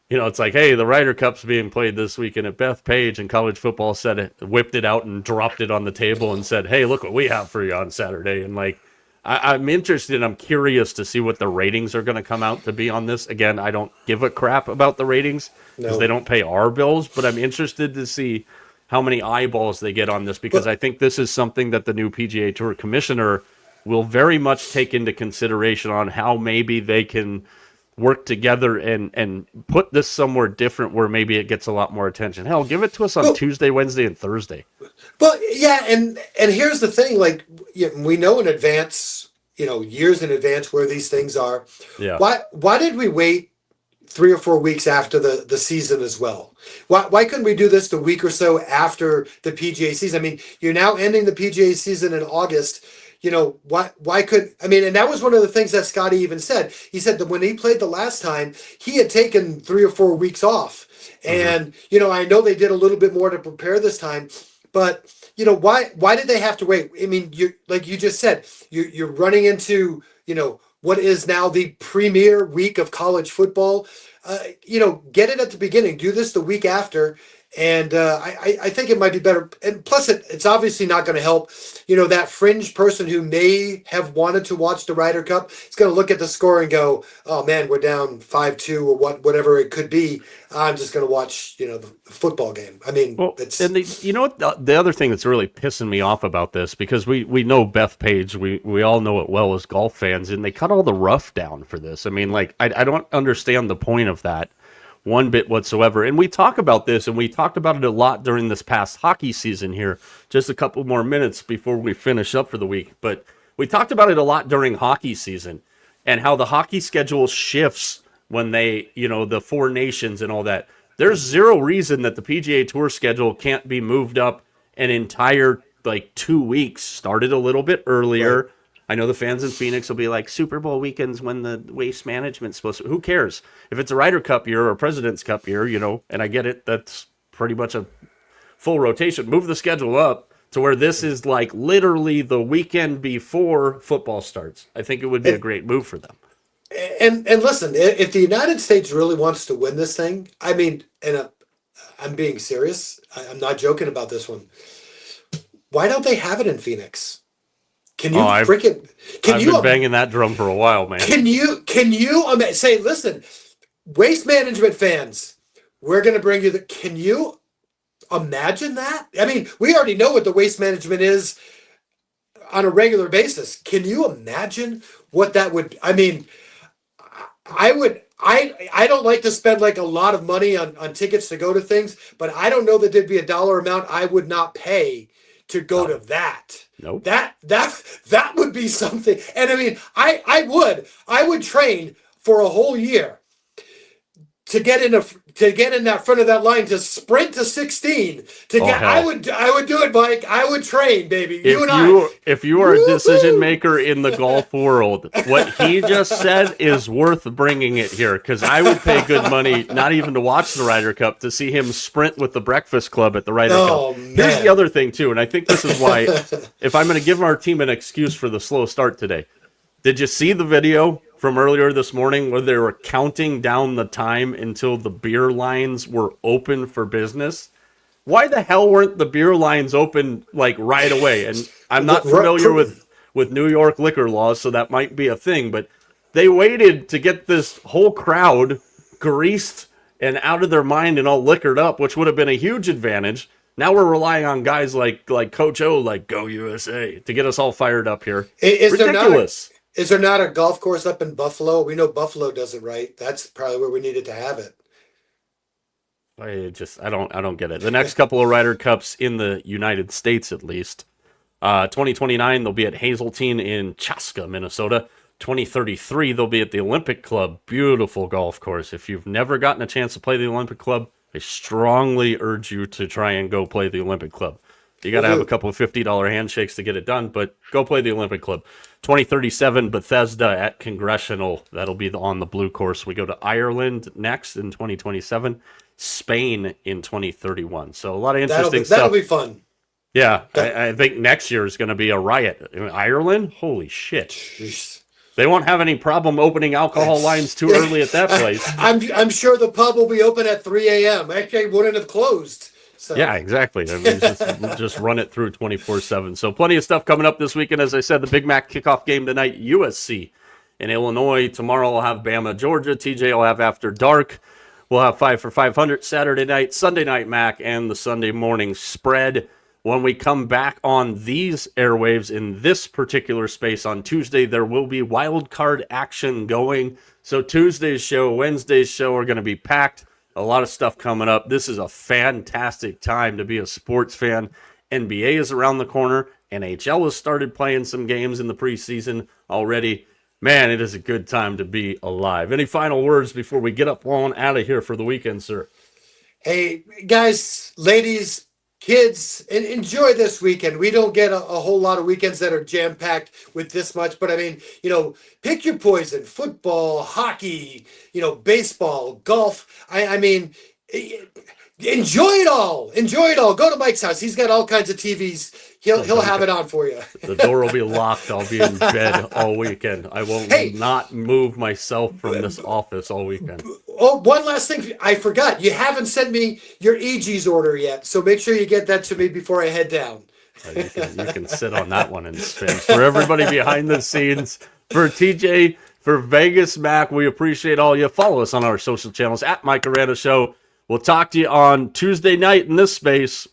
Speaker 1: It's like, hey, the Ryder Cup's being played this weekend at Bethpage, and college football said it, whipped it out and dropped it on the table and said, hey, look what we have for you on Saturday. And like, I'm interested, I'm curious to see what the ratings are going to come out to be on this. Again, I don't give a crap about the ratings because they don't pay our bills, but I'm interested to see how many eyeballs they get on this because I think this is something that the new PGA Tour commissioner will very much take into consideration on how maybe they can work together and put this somewhere different where maybe it gets a lot more attention. Hell, give it to us on Tuesday, Wednesday, and Thursday.
Speaker 2: But yeah, and here's the thing: like, we know in advance, years in advance where these things are.
Speaker 1: Yeah.
Speaker 2: Why did we wait 3 or 4 weeks after the season as well? Why couldn't we do this the week or so after the PGA season? I mean, you're now ending the PGA season in August. Why could, I mean, and that was one of the things that Scotty even said. He said that when he played the last time, he had taken 3 or 4 weeks off. And, I know they did a little bit more to prepare this time, but why did they have to wait? I mean, like you just said, you're running into, what is now the premier week of college football. Get it at the beginning, do this the week after. And I think it might be better. And plus, it's obviously not going to help. That fringe person who may have wanted to watch the Ryder Cup is going to look at the score and go, "Oh man, we're down 5-2 or whatever it could be. I'm just going to watch, the football game." I mean, it's
Speaker 1: and the other thing that's really pissing me off about this because we know Bethpage, we all know it well as golf fans, and they cut all the rough down for this. I mean, like I don't understand the point of that one bit whatsoever. And we talk about this, and we talked about it a lot during this past hockey season here. Just a couple more minutes before we finish up for the week. But we talked about it a lot during hockey season and how the hockey schedule shifts when they, the four nations and all that. There's zero reason that the PGA Tour schedule can't be moved up an entire, 2 weeks, started a little bit earlier. Right. I know the fans in Phoenix will be like, Super Bowl weekends when the waste management's supposed to... Who cares? If it's a Ryder Cup year or a President's Cup year, and I get it, that's pretty much a full rotation. Move the schedule up to where this is like literally the weekend before football starts. I think it would be a great move for them.
Speaker 2: And listen, if the United States really wants to win this thing, I mean, and I'm being serious. I'm not joking about this one. Why don't they have it in Phoenix? Can you I've
Speaker 1: been banging that drum for a while, man.
Speaker 2: Can you say, listen, Waste Management fans, we're going to bring you can you imagine that? I mean, we already know what the Waste Management is on a regular basis. Can you imagine what that would, I mean, I don't like to spend like a lot of money on tickets to go to things, but I don't know that there'd be a dollar amount I would not pay to go to that.
Speaker 1: Nope.
Speaker 2: That would be something. And I mean, I would train for a whole year to get in that front of that line to sprint to 16 to get.
Speaker 1: Hell.
Speaker 2: I would do it, Mike. I would train, baby.
Speaker 1: If you are a decision maker in the golf world, what he just said is worth bringing it here, because I would pay good money not even to watch the Ryder Cup, to see him sprint with the Breakfast Club at the Ryder Cup.
Speaker 2: Man.
Speaker 1: Here's the other thing too, and I think this is why, if I'm going to give our team an excuse for the slow start today, did you see the video from earlier this morning where they were counting down the time until the beer lines were open for business? Why the hell weren't the beer lines open like right away? And I'm not familiar with New York liquor laws, so that might be a thing, but they waited to get this whole crowd greased and out of their mind and all liquored up, which would have been a huge advantage. Now we're relying on guys like Coach O, like Go USA, to get us all fired up here. Ridiculous.
Speaker 2: Is there not a golf course up in Buffalo? We know Buffalo does it right. That's probably where we needed to have it.
Speaker 1: I don't get it. The next couple of Ryder Cups in the United States, at least, 2029 they'll be at Hazeltine in Chaska, Minnesota. 2033 they'll be at the Olympic Club. Beautiful golf course. If you've never gotten a chance to play the Olympic Club, I strongly urge you to try and go play the Olympic Club. You got to have a couple of $50 handshakes to get it done, but go play the Olympic Club. 2037 Bethesda at Congressional. That'll be on the blue course. We go to Ireland next in 2027. Spain in 2031. So a lot of interesting stuff.
Speaker 2: That'll be fun.
Speaker 1: Yeah, I think next year is going to be a riot. In Ireland? Holy shit.
Speaker 2: Jeez.
Speaker 1: They won't have any problem opening alcohol lines too early at that place.
Speaker 2: I'm sure the pub will be open at 3 a.m. Actually, it wouldn't have closed. So.
Speaker 1: Yeah, exactly. I mean, just run it through 24/7. So plenty of stuff coming up this weekend. As I said, the Big Mac kickoff game tonight, USC in Illinois. Tomorrow we'll have Bama, Georgia. TJ will have After Dark. We'll have 5 for 500 Saturday night, Sunday night Mac, and the Sunday morning spread. When we come back on these airwaves in this particular space on Tuesday, there will be wild card action going. So Tuesday's show, Wednesday's show are going to be packed. A lot of stuff coming up. This is a fantastic time to be a sports fan. NBA is around the corner. NHL has started playing some games in the preseason already. Man, it is a good time to be alive. Any final words before we get up on out of here for the weekend, sir?
Speaker 2: Hey, guys, ladies, kids, enjoy this weekend. We don't get a whole lot of weekends that are jam-packed with this much, but I mean, pick your poison. Football, hockey, baseball, golf. I mean, enjoy it all. Enjoy it all. Go to Mike's house. He's got all kinds of TVs. He'll have it on for you.
Speaker 1: The door will be locked. I'll be in bed all weekend. I will not move myself from this office all weekend.
Speaker 2: Oh, one last thing. I forgot. You haven't sent me your EG's order yet, so make sure you get that to me before I head down.
Speaker 1: You can sit on that one and spin. For everybody behind the scenes, for TJ, for Vegas Mac, we appreciate all you. Follow us on our social channels at Mike Arana Show. We'll talk to you on Tuesday night in this space.